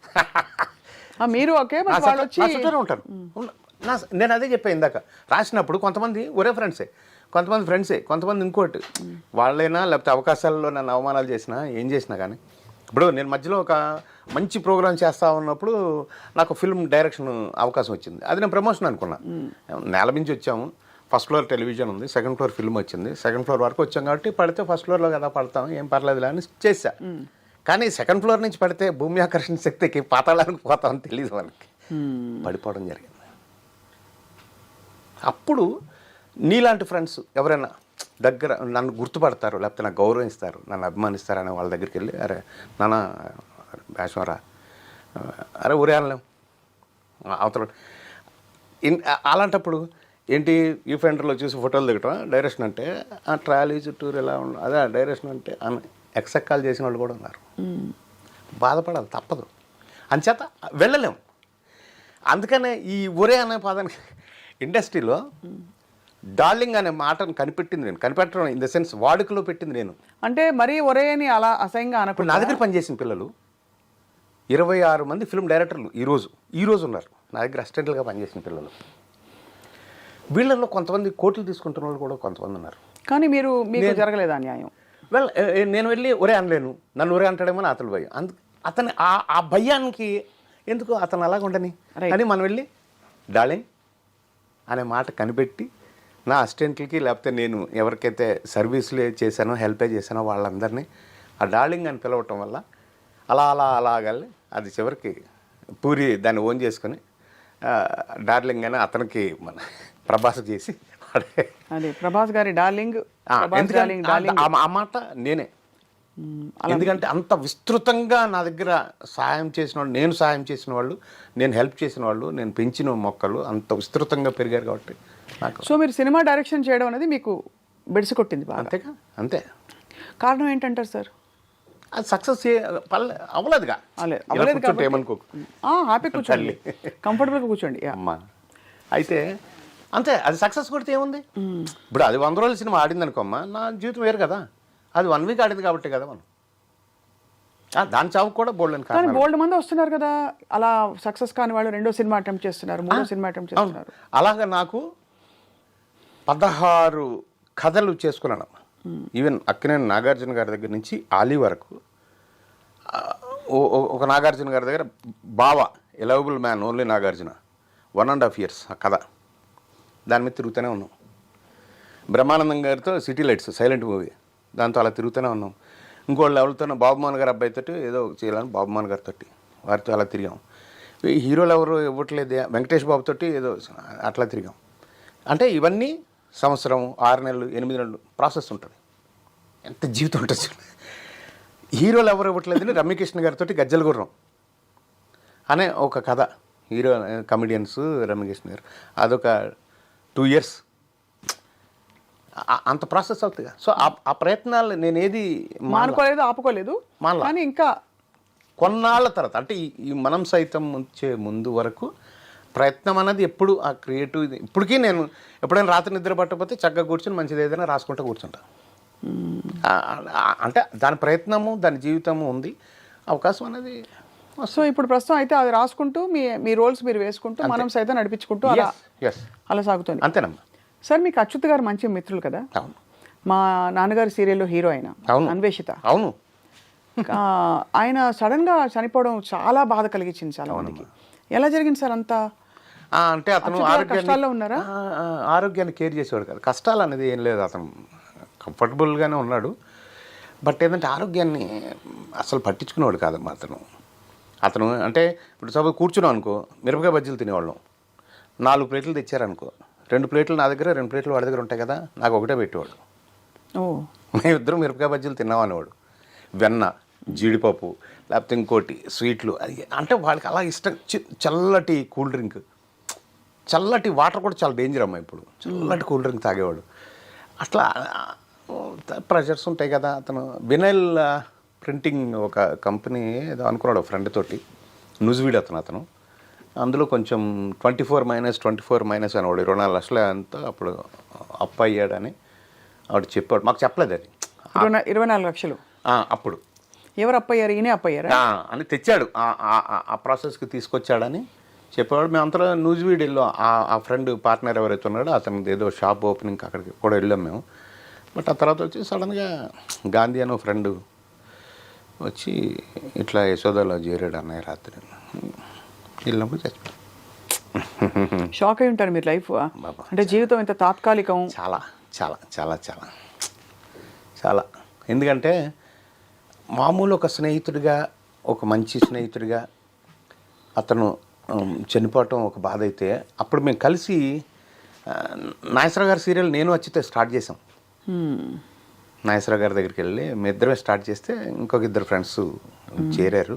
మీరు ఓకే, వాళ్ళు వచ్చి ఉంటారు. నేను అదే చెప్పాను ఇందాక, రాసినప్పుడు కొంతమంది ఒరే ఫ్రెండ్సే, కొంతమంది ఇంకోటి వాళ్ళైనా, లేకపోతే అవకాశాల్లో నన్ను అవమానాలు చేసినా ఏం చేసినా కానీ. ఇప్పుడు నేను మధ్యలో ఒక మంచి ప్రోగ్రామ్ చేస్తా ఉన్నప్పుడు నాకు ఫిల్మ్ డైరెక్షన్ అవకాశం వచ్చింది. అది నేను ప్రమోషన్ అనుకున్నా. నేల మించి వచ్చాము, ఫస్ట్ ఫ్లోర్ టెలివిజన్ ఉంది, సెకండ్ ఫ్లోర్ ఫిల్మ్ వచ్చింది, సెకండ్ ఫ్లోర్ వరకు వచ్చాం కాబట్టి పడితే ఫస్ట్ ఫ్లోర్లో కదా పడతాం, ఏం పర్లేదులే అని చేశా. కానీ సెకండ్ ఫ్లోర్ నుంచి పడితే భూమి ఆకర్షణ శక్తికి పాతాళానికి పోతామని తెలియదు వాళ్ళకి, పడిపోవడం జరిగింది. అప్పుడు నీలాంటి ఫ్రెండ్స్ ఎవరైనా దగ్గర నన్ను గుర్తుపడతారు, లేకపోతే నాకు గౌరవిస్తారు, నన్ను అభిమానిస్తారు అనే వాళ్ళ దగ్గరికి వెళ్ళి, అరే నాన్న భేషవరా, అరే ఊరే అనలేం అవతల. అలాంటప్పుడు ఏంటి ఈ ఫెండర్లో చూసి ఫోటోలు దిగటం డైరెక్షన్ అంటే, ఆ ట్రాలీ చుట్టూరు ఎలా ఉండాలి, అదే డైరెక్షన్ అంటే అని ఎక్సెక్కాలు చేసిన వాళ్ళు కూడా ఉన్నారు. బాధపడాలి, తప్పదు, అంచేత వెళ్ళలేం. అందుకనే ఈ ఒరే అనే పదానికి ఇండస్ట్రీలో డార్లింగ్ అనే మాటను కనిపెట్టడం ఇన్ ద సెన్స్ వాడుకలో పెట్టింది నేను. అంటే మరీ ఒరే అని అలా అసహ్యంగా అనప్పుడు నా దగ్గర పనిచేసిన పిల్లలు 26 మంది ఫిల్మ్ డైరెక్టర్లు ఈ రోజు ఉన్నారు నా దగ్గర అసిస్టెంట్లుగా పనిచేసిన పిల్లలు. వీళ్ళల్లో కొంతమంది కోట్లు తీసుకుంటున్న వాళ్ళు కూడా కొంతమంది ఉన్నారు. కానీ మీకు జరగలేదు అన్యాయం? నేను వెళ్ళి ఒరే అనలేను, నన్ను ఒరే అంటాడేమో నా అతను భయం. అతని ఆ భయానికి ఎందుకు అతను అలాగ ఉండని అని మనం వెళ్ళి డార్లింగ్ అనే మాట కనిపెట్టి నా అసిస్టెంట్లకి, లేకపోతే నేను ఎవరికైతే సర్వీసులే చేశానో హెల్పే చేశానో వాళ్ళందరినీ ఆ డార్లింగ్ అని పిలవటం వల్ల అలాగల్లి అది చివరికి పూరి దాన్ని ఓన్ చేసుకొని డార్లింగ్ అని అతనికి మన ప్రభాస్ చేసి, అదే ప్రభాస్ గారి డార్లింగ్. ఆ మాట నేనే, ఎందుకంటే అంత విస్తృతంగా నా దగ్గర సహాయం చేసిన వాళ్ళు, నేను సహాయం చేసిన వాళ్ళు, నేను హెల్ప్ చేసిన వాళ్ళు, నేను పెంచిన మొక్కలు అంత విస్తృతంగా పెరిగారు కాబట్టి నాకు. సో మీరు సినిమా డైరెక్షన్ చేయడం అనేది మీకు బెడిసి కొట్టింది బాగా? అంతేగా, అంతే. కారణం ఏంటంటారు సార్? అది సక్సెస్ అవ్వలేదుగా. ఏమనుకోకు, హ్యాపీ కూర్చోండి, కంఫర్టబుల్గా కూర్చోండి అమ్మా. అయితే అంతే, అది సక్సెస్ కొడితే ఏముంది. ఇప్పుడు అది 100 రోజుల సినిమా ఆడింది అనుకోమ్మా, నా జీవితం వేరు కదా. అది 1 వీక్ ఆడింది కాబట్టి కదా మనం. దాని చావు కూడా బోల్డ్ మంది వస్తున్నారు కదా అలా సక్సెస్ కాని వాళ్ళు, 2వ సినిమా అటెంప్ట్ చేస్తున్నారు, 3వ సినిమా అటెంప్ట్ చేస్తున్నారు. అలాగా నాకు 16 కథలు చేసుకున్నాను. ఈవెన్ అక్కినేని నాగార్జున గారి దగ్గర నుంచి ఆలీ వరకు ఒక నాగార్జున గారి దగ్గర బావ ఎలవబుల్ మ్యాన్ ఓన్లీ నాగార్జున 1.5 years ఆ కథ దాని మీద తిరుగుతూనే ఉన్నాం. బ్రహ్మానందం గారితో సిటీ లైట్స్ సైలెంట్ మూవీ దాంతో అలా తిరుగుతూనే ఉన్నాం. ఇంకోళ్ళు ఎవరితోనో బాబుమోహన్ గారి అబ్బాయితో ఏదో చేయాలని బాబుమోహన్ గారితో వారితో అలా తిరిగాం. ఈ హీరోలు ఎవరు ఇవ్వట్లేదు వెంకటేష్ బాబుతో ఏదో అట్లా తిరిగాం. అంటే ఇవన్నీ సంవత్సరం 6 నెలలు 8 నెలలు ప్రాసెస్ ఉంటుంది. ఎంత జీవితం ఉంటుంది. హీరోలు ఎవరు ఇవ్వట్లేదని రమ్యకృష్ణ గారితో గజ్జల గుర్రం అనే ఒక కథ, హీరో కమెడియన్స్ రమ్యకృష్ణ గారు, అదొక 2 years అంత ప్రాసెస్ అవుతుంది. సో ఆ ప్రయత్నాలు నేను ఏది మానుకోలేదు, ఆపుకోలేదు, కానీ ఇంకా కొన్నాళ్ళ తర్వాత అంటే ఈ మనం సైతం వచ్చే ముందు వరకు ప్రయత్నం అనేది ఎప్పుడు ఆ క్రియేటివ్ ఇప్పటికీ నేను ఎప్పుడైనా రాత్రి నిద్ర పట్టకపోతే చక్కగా కూర్చొని మంచిది ఏదైనా రాసుకుంటూ కూర్చుంటా. అంటే దాని ప్రయత్నము దాని జీవితము ఉంది, అవకాశం అనేది. సో ఇప్పుడు ప్రస్తుతం అయితే అది రాసుకుంటూ మీ రోల్స్ మీరు వేసుకుంటూ మనం సైతం నడిపించుకుంటూ అలా సాగుతుంది. అంతేనమ్మా. సార్ మీకు అచ్యుత్ గారు మంచి మిత్రులు కదా. అవును. మా నాన్నగారి సీరియల్లో హీరో అయిన అన్వేషిత. అవును. ఆయన సడన్ గా చనిపోవడం చాలా బాధ కలిగించింది చాలా మందికి. ఎలా జరిగింది సార్ అంతా? అంటే అతను కష్టాల్లో ఉన్నారా? ఆరోగ్యాన్ని కేర్ చేసేవాడు కదా. కష్టాలు అనేది ఏం లేదు, అతను కంఫర్టబుల్గానే ఉన్నాడు. బట్ ఏంటంటే ఆరోగ్యాన్ని అసలు పట్టించుకునేవాడు కాదమ్మా అతను అంటే ఇప్పుడు సపోజ్ కూర్చున్నాం అనుకో, మిరపకాయ బజ్జీలు తినేవాళ్ళం. 4 ప్లేట్లు తెచ్చారనుకో, 2 ప్లేట్లు నా దగ్గర 2 ప్లేట్లు వాడి దగ్గర ఉంటాయి కదా, నాకు ఒకటే పెట్టేవాడు. మేమిద్దరం మిరపకాయ బజ్జీలు తిన్నాం అనేవాడు. వెన్న, జీడిపప్పు, లేకపోతే ఇంకోటి స్వీట్లు, అది అంటే వాళ్ళకి అలా ఇష్టం. చల్లటి కూల్ డ్రింక్, చల్లటి వాటర్ కూడా చాలా డేంజర్ అమ్మా ఇప్పుడు. చల్లటి కూల్ డ్రింక్ తాగేవాడు. అట్లా ప్రెషర్స్ ఉంటాయి కదా. అతను వినైల్ ప్రింటింగ్ ఒక కంపెనీ ఏదో అనుకున్నాడు ఫ్రెండ్ తోటి, న్యూస్వీడ్ అతను అందులో కొంచెం 24 - అనేవాడు. 24 లక్షలు అంతా అప్పుడు అప్పు అయ్యాడని ఆవిడ చెప్పాడు. మాకు చెప్పలేదు అది. 24 లక్షలు అప్పుడు ఎవరు అప్పయ్యారు? ఈయనే అప్పయ్యారా అని తెచ్చాడు. ఆ ప్రాసెస్కి తీసుకొచ్చాడని చెప్పేవాడు. మేము అంతలో న్యూస్వీడ్ వెళ్ళాం. ఆ ఫ్రెండ్ పార్ట్నర్ ఎవరైతే ఉన్నాడో అతనిది ఏదో షాప్ ఓపెనింగ్ అక్కడికి కూడా వెళ్ళాం మేము. బట్ ఆ తర్వాత వచ్చి సడన్గా గాంధీ అని ఫ్రెండ్ వచ్చి ఇట్లా యశోదలో చేరాడు అన్నయ్య రాత్రి. వెళ్ళినప్పుడు చచ్చిపోయాడు. షాక్ అయి ఉంటారు మీరు. లైఫ్ అంటే జీవితం ఇంత తాత్కాలికం. చాలా చాలా చాలా చాలా చాలా. ఎందుకంటే మామూలు ఒక స్నేహితుడిగా, ఒక మంచి స్నేహితుడిగా అతను చనిపోవటం ఒక బాధ అయితే, అప్పుడు మేము కలిసి నాగేశ్వరరావు గారి సీరియల్ నేను వచ్చితే స్టార్ట్ చేసాం. నాగేశ్వరరావు గారి దగ్గరికి వెళ్ళి మీ ఇద్దరమే స్టార్ట్ చేస్తే ఇంకొక 2 ఫ్రెండ్స్ చేరారు.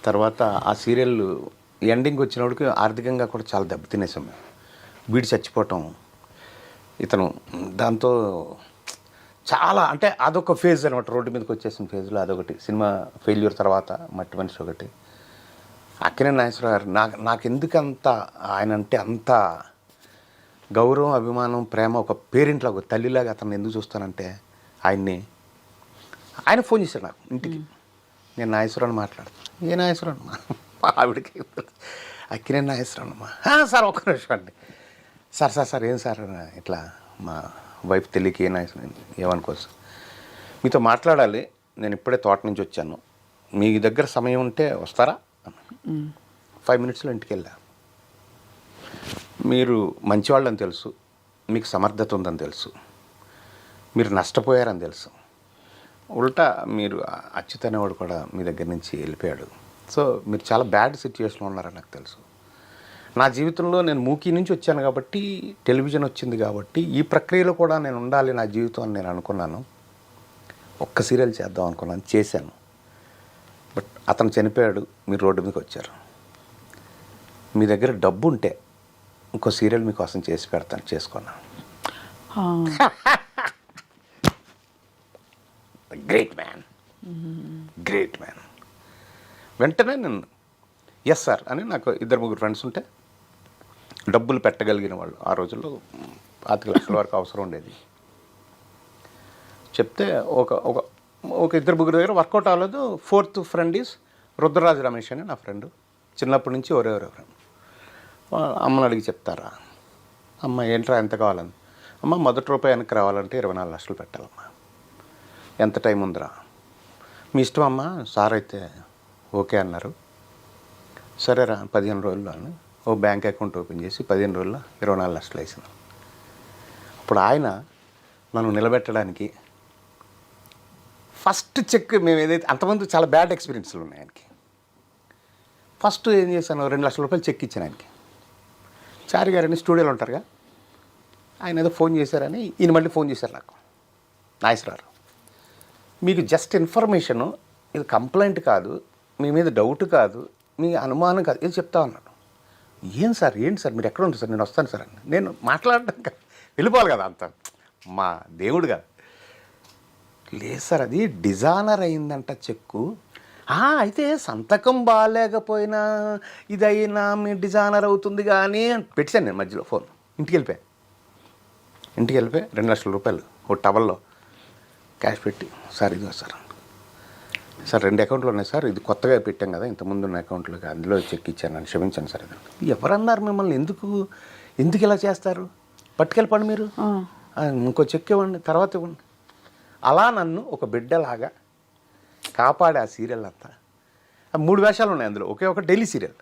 తర్వాత ఆ సీరియల్ ఎండింగ్ వచ్చినప్పటికి ఆర్థికంగా కూడా చాలా దెబ్బతినేసాం మేము. వీడు చచ్చిపోవటం, ఇతను దాంతో చాలా అంటే అదొక ఫేజ్ అనమాట. రోడ్డు మీదకి వచ్చేసిన ఫేజ్లో అదొకటి. సినిమా ఫెయిల్యూర్ తర్వాత మట్టి మనిషి ఒకటి. అక్కినేని నాగేశ్వరరావు గారు నాకు ఎందుకంత ఆయన అంటే అంత గౌరవం, అభిమానం, ప్రేమ, ఒక పేరెంట్లా, ఒక తల్లిలాగా అతను ఎందుకు చూస్తానంటే ఆయన ఫోన్ చేశాడు నాకు ఇంటికి. నేను నాగేశ్వరరావు మాట్లాడుతాను. ఏ నాగేశ్వరరావు అమ్మా? ఆవిడకి అక్కినేని నాగేశ్వరరావు అమ్మా. సార్ ఒక్క నిమిషం అండి. సార్ ఏం సార్ ఇట్లా మా వైఫ్ తెలియక ఏమనుకోవచ్చు, మీతో మాట్లాడాలి, నేను ఇప్పుడే తోట నుంచి వచ్చాను, మీ దగ్గర సమయం ఉంటే వస్తారా? 5 minutesలో ఇంటికి వెళ్ళా. మీరు మంచివాళ్ళని తెలుసు, మీకు సమర్థత ఉందని తెలుసు, మీరు నష్టపోయారని తెలుసు, ఉల్టా మీరు అచ్యుత్ అనేవాడు కూడా మీ దగ్గర నుంచి వెళ్ళిపోయాడు. సో మీరు చాలా బ్యాడ్ సిచ్యువేషన్లో ఉన్నారని నాకు తెలుసు. నా జీవితంలో నేను మూకీ నుంచి వచ్చాను కాబట్టి, టెలివిజన్ వచ్చింది కాబట్టి, ఈ ప్రక్రియలో కూడా నేను ఉండాలి నా జీవితం అని నేను అనుకున్నాను. ఒక్క సీరియల్ చేద్దాం అనుకున్నాను, చేశాను. బట్ అతను చనిపోయాడు, మీరు రోడ్డు మీదకి వచ్చారు. మీ దగ్గర డబ్బు ఉంటే ఇంకో సీరియల్ మీకోసం చేసి పెడతాను, చేసుకున్నాను. Great man. వెంటనే నేను ఎస్ సార్ అని, నాకు 2-3 ఫ్రెండ్స్ ఉంటే డబ్బులు పెట్టగలిగిన వాళ్ళు. ఆ రోజుల్లో 5 లక్షల వరకు అవసరం ఉండేది. చెప్తే ఒక 2-3 దగ్గర వర్కౌట్ అవ్వలేదు. 4th friend is Rudraraju Ramesh అని నా ఫ్రెండ్. చిన్నప్పటి నుంచి ఎవరెవరు ఫ్రెండ్. అమ్మని అడిగి చెప్తారా? అమ్మ ఏంట్రా ఎంత కావాలని? అమ్మ మొదటి రూపాయి వెనక్కి రావాలంటే 24 లక్షలు పెట్టాలమ్మా, ఎంత టైం ఉందిరా, మీ ఇష్టం అమ్మా, సార్ అయితే ఓకే అన్నారు, సరేరా 15 రోజుల్లో అని ఓ బ్యాంక్ అకౌంట్ ఓపెన్ చేసి 15 రోజుల్లో 24 లక్షలు వేసినాం. అప్పుడు ఆయన నన్ను నిలబెట్టడానికి ఫస్ట్ చెక్ మేము ఏదైతే అంతమంది చాలా బ్యాడ్ ఎక్స్పీరియన్స్లు ఉన్నాయి ఆయనకి. ఫస్ట్ ఏం చేశాను, 2 లక్షల రూపాయలు చెక్ ఇచ్చాను ఆయనకి. చారి గారని స్టూడియోలో ఉంటారుగా, ఆయన ఏదో ఫోన్ చేశారని ఈయన మళ్ళీ ఫోన్ చేశారు నాకు, నాగేశ్వరరావు మీకు జస్ట్ ఇన్ఫర్మేషను, ఇది కంప్లైంట్ కాదు, మీ మీద డౌట్ కాదు, మీ అనుమానం కాదు, ఇది చెప్తా ఉన్నాడు. ఏం సార్ ఏంటి సార్ మీరు ఎక్కడ ఉంటారు సార్, నేను వస్తాను సార్ అని. నేను మాట్లాడడం వెళ్ళిపోవాలి కదా, అంత మా దేవుడు కదా. లేదు సార్ అది డిజానర్ అయిందంట చెక్కు, అయితే సంతకం బాగాలేకపోయినా ఇదైనా మీ డిజానర్ అవుతుంది కానీ పెట్టాను నేను మధ్యలో ఫోన్. ఇంటికి వెళ్ళిపోయి 2 లక్షల రూపాయలు ఓ టవల్లో క్యాష్ పెట్టి, సార్ ఇదిగో సార్, సార్ 2 అకౌంట్లు ఉన్నాయి సార్, ఇది కొత్తగా పెట్టాం కదా, ఇంతకుముందు ఉన్న అకౌంట్లోకి అందులో చెక్ ఇచ్చాను, క్షమించాను సార్. ఎవరన్నారు మిమ్మల్ని, ఎందుకు ఇలా చేస్తారు, పట్టుకెళ్ళిపండి మీరు, ఇంకో చెక్ ఇవ్వండి, తర్వాత ఇవ్వండి. అలా నన్ను ఒక బిడ్డలాగా కాపాడే ఆ సీరియల్ అంతా. 3 వేషాలు ఉన్నాయి అందులో, ఒకే ఒక డైలీ సీరియల్.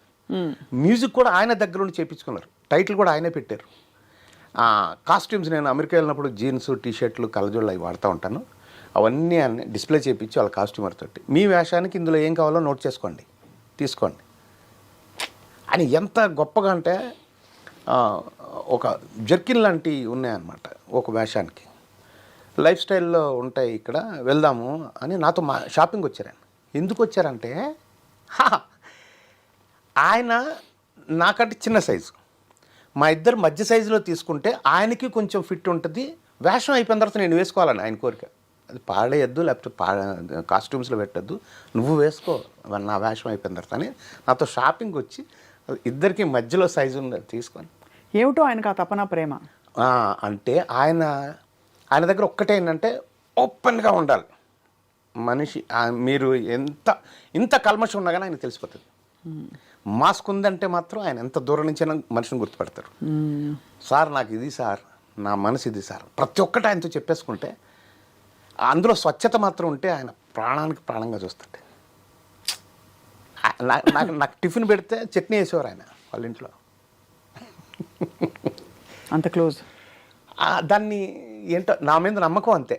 మ్యూజిక్ కూడా ఆయన దగ్గర నుండి చేయించుకున్నారు, టైటిల్ కూడా ఆయనే పెట్టారు. కాస్ట్యూమ్స్ నేను అమెరికా వెళ్ళినప్పుడు జీన్స్, టీషర్ట్లు, కలజోళ్ళు అవి వాడుతూ ఉంటాను, అవన్నీ డిస్ప్లే చేయించి వాళ్ళ కాస్ట్యూమర్ తోటి మీ వేషానికి ఇందులో ఏం కావాలో నోట్ చేసుకోండి, తీసుకోండి అని. ఎంత గొప్పగా అంటే ఒక జర్కిన్ లాంటివి ఉన్నాయన్నమాట ఒక వేషానికి. లైఫ్ స్టైల్లో ఉంటాయి ఇక్కడ, వెళ్దాము అని నాతో షాపింగ్ వచ్చారు. ఆయన ఎందుకు వచ్చారంటే, ఆయన నాకంటే చిన్న సైజు, మా ఇద్దరు మధ్య సైజులో తీసుకుంటే ఆయనకి కొంచెం ఫిట్ ఉంటుంది, వేషం అయిపోయిన తర్వాత నేను వేసుకోవాలని ఆయన కోరిక. అది పాడేయద్దు, లేకపోతే కాస్ట్యూమ్స్లో పెట్టద్దు, నువ్వు వేసుకో నా వేషం అయిపోయిన తర్వాత అని నాతో షాపింగ్ వచ్చి ఇద్దరికి మధ్యలో సైజు తీసుకొని. ఏమిటో ఆయనకు ఆ తపన ప్రేమ అంటే ఆయన దగ్గర ఒక్కటే ఏంటంటే ఓపెన్గా ఉండాలి మనిషి. మీరు ఇంత కల్మషం ఉన్నా కానీ ఆయన తెలిసిపోతుంది. మాస్క్ ఉందంటే మాత్రం ఆయన ఎంత దూరం నుంచి మనిషిని గుర్తుపెడతారు. సార్ నాకు ఇది సార్, నా మనసు ఇది సార్, ప్రతి ఒక్కటి ఆయనతో చెప్పేసుకుంటే, అందులో స్వచ్ఛత మాత్రం ఉంటే ఆయన ప్రాణానికి ప్రాణంగా చూస్తాడు. నాకు టిఫిన్ పెడితే చట్నీ వేసేవారు ఆయన వాళ్ళ ఇంట్లో, అంత క్లోజ్. దాన్ని ఏంటో నా మీద నమ్మకం అంతే.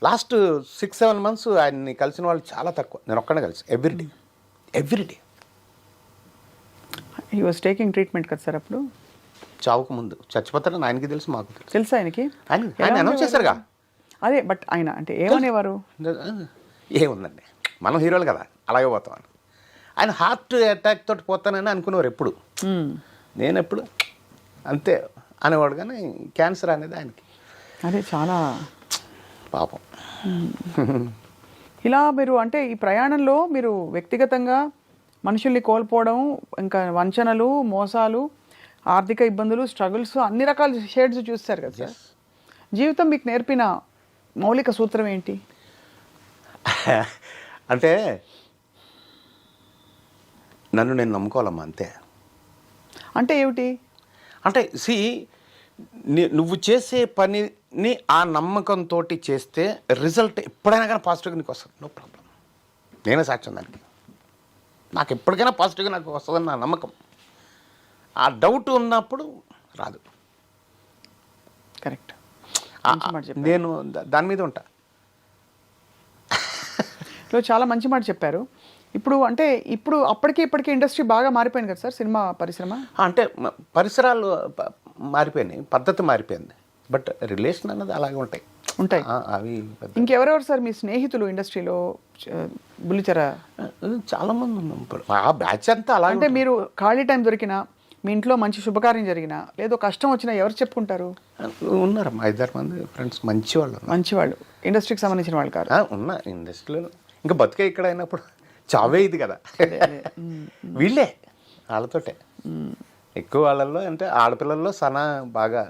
లాస్ట్ 6-7 months ఆయన్ని కలిసిన వాళ్ళు చాలా తక్కువ, నేను ఒక్కడే కలిసి everyday. He was taking treatment కదా సార్ అప్పుడు, చావుకు ముందు. చచ్చిపోతాడని ఆయనకి తెలుసు, మాకు తెలుసు. తెలుసా ఆయనకి? ఆయన అనౌన్స్ చేశారుగా. అదే, బట్ ఆయన అంటే ఏమనేవారు? ఏముందండి, మనం హీరోలు కదా, అలాగే పోతామని. ఆయన హార్ట్ అటాక్ తోటి పోతానని అనుకునేవారు ఎప్పుడు, నేను ఎప్పుడు అంతే అనేవాడు. కానీ క్యాన్సర్ అనేది ఆయనకి. అదే చాలా పాపం. ఇలా మీరు అంటే ఈ ప్రయాణంలో మీరు వ్యక్తిగతంగా మనుషుల్ని కోల్పోవడం, ఇంకా వంచనలు, మోసాలు, ఆర్థిక ఇబ్బందులు, స్ట్రగుల్స్, అన్ని రకాల షేడ్స్ చూస్తారు కదా సార్. జీవితం మీకు నేర్పిన మౌలిక సూత్రం ఏంటి? అంటే నన్ను నేను నమ్ముకోవాలమ్మా, అంతే. అంటే ఏమిటి? అంటే నువ్వు చేసే పనిని ఆ నమ్మకంతో చేస్తే రిజల్ట్ ఎప్పుడైనా కానీ పాజిటివ్గా నీకు వస్తుంది, నో ప్రాబ్లం. నేనే సాక్ష్యం దానికి. నాకు ఎప్పటికైనా పాజిటివ్గా నాకు వస్తుందని నా నమ్మకం. ఆ డౌట్ ఉన్నప్పుడు రాదు. కరెక్ట్. నేను దాని మీద ఉంటా. చాలా మంచి మాట చెప్పారు. ఇప్పుడు అంటే అప్పటికి ఇప్పటికీ ఇండస్ట్రీ బాగా మారిపోయింది కదా సార్, సినిమా పరిశ్రమ. అంటే పరిసరాలు మారిపోయినాయి, పద్ధతి మారిపోయింది, బట్ రిలేషన్ అన్నది అలాగే ఉంటాయి. అవి ఇంకెవరెవరు సార్ మీ స్నేహితులు ఇండస్ట్రీలో? బుల్లిచెర చాలా మంది ఉన్నాం. ఆ బ్యాచ్ అంతా అలా. అంటే మీరు ఖాళీ టైం దొరికినా, మీ ఇంట్లో మంచి శుభకార్యం జరిగినా, లేదో కష్టం వచ్చినా ఎవరు చెప్పుకుంటారు? ఉన్నారు 5-6 మంది ఫ్రెండ్స్, మంచివాళ్ళు, ఇండస్ట్రీకి సంబంధించిన వాళ్ళు కాదు. ఉన్నా ఇండస్ట్రీలో. ఇంకా బతికే ఇక్కడ అయినప్పుడు చావే ఇది కదా. వీళ్ళే, వాళ్ళతోటే ఎక్కువ. వాళ్ళల్లో అంటే ఆడపిల్లల్లో సనా బాగా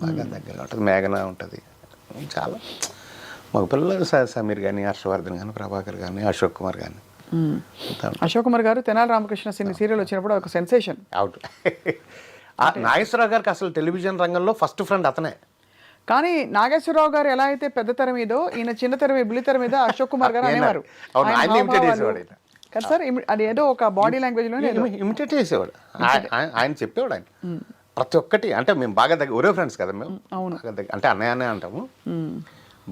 దగ్గరగా ఉంటుంది, మేఘన ఉంటుంది. చాలా మగపిల్లలు సమీర్ కానీ, హర్షవర్ధన్ కానీ, ప్రభాకర్ కానీ, అశోక్ కుమార్ కానీ. అశోక్ కుమార్ గారు తెనాలి రామకృష్ణ సీరియల్ వచ్చినప్పుడు ఒక సెన్సేషన్. అవుట్. నాగేశ్వరరావు గారికి అసలు టెలివిజన్ రంగంలో ఫస్ట్ ఫ్రెండ్ అతనే. కానీ నాగేశ్వరరావు గారు ఎలా అయితే పెద్ద తెర మీదో ఈయన చిన్న తెర మీద బుల్లితెర మీద అశోక్ కుమార్ గారు అనేవారు. అవును, ఆయన ఆయన imitate హావభావాలు- చేసేవాడు ఆయన. కదా సార్, అది ఏదో ఒక బాడీ లాంగ్వేజ్ లోనే ఏదో. ఇమిటేట్ చేసేవాడు. ఆయన చెప్పేవాడు ఆయన ప్రతి ఒక్కటి. అంటే మేము బాగా దగ్గర ఒరే ఫ్రెండ్స్ కదా మేము. అవును. బాగా దగ్గర అంటే అన్నయ్య అనే అంటాము.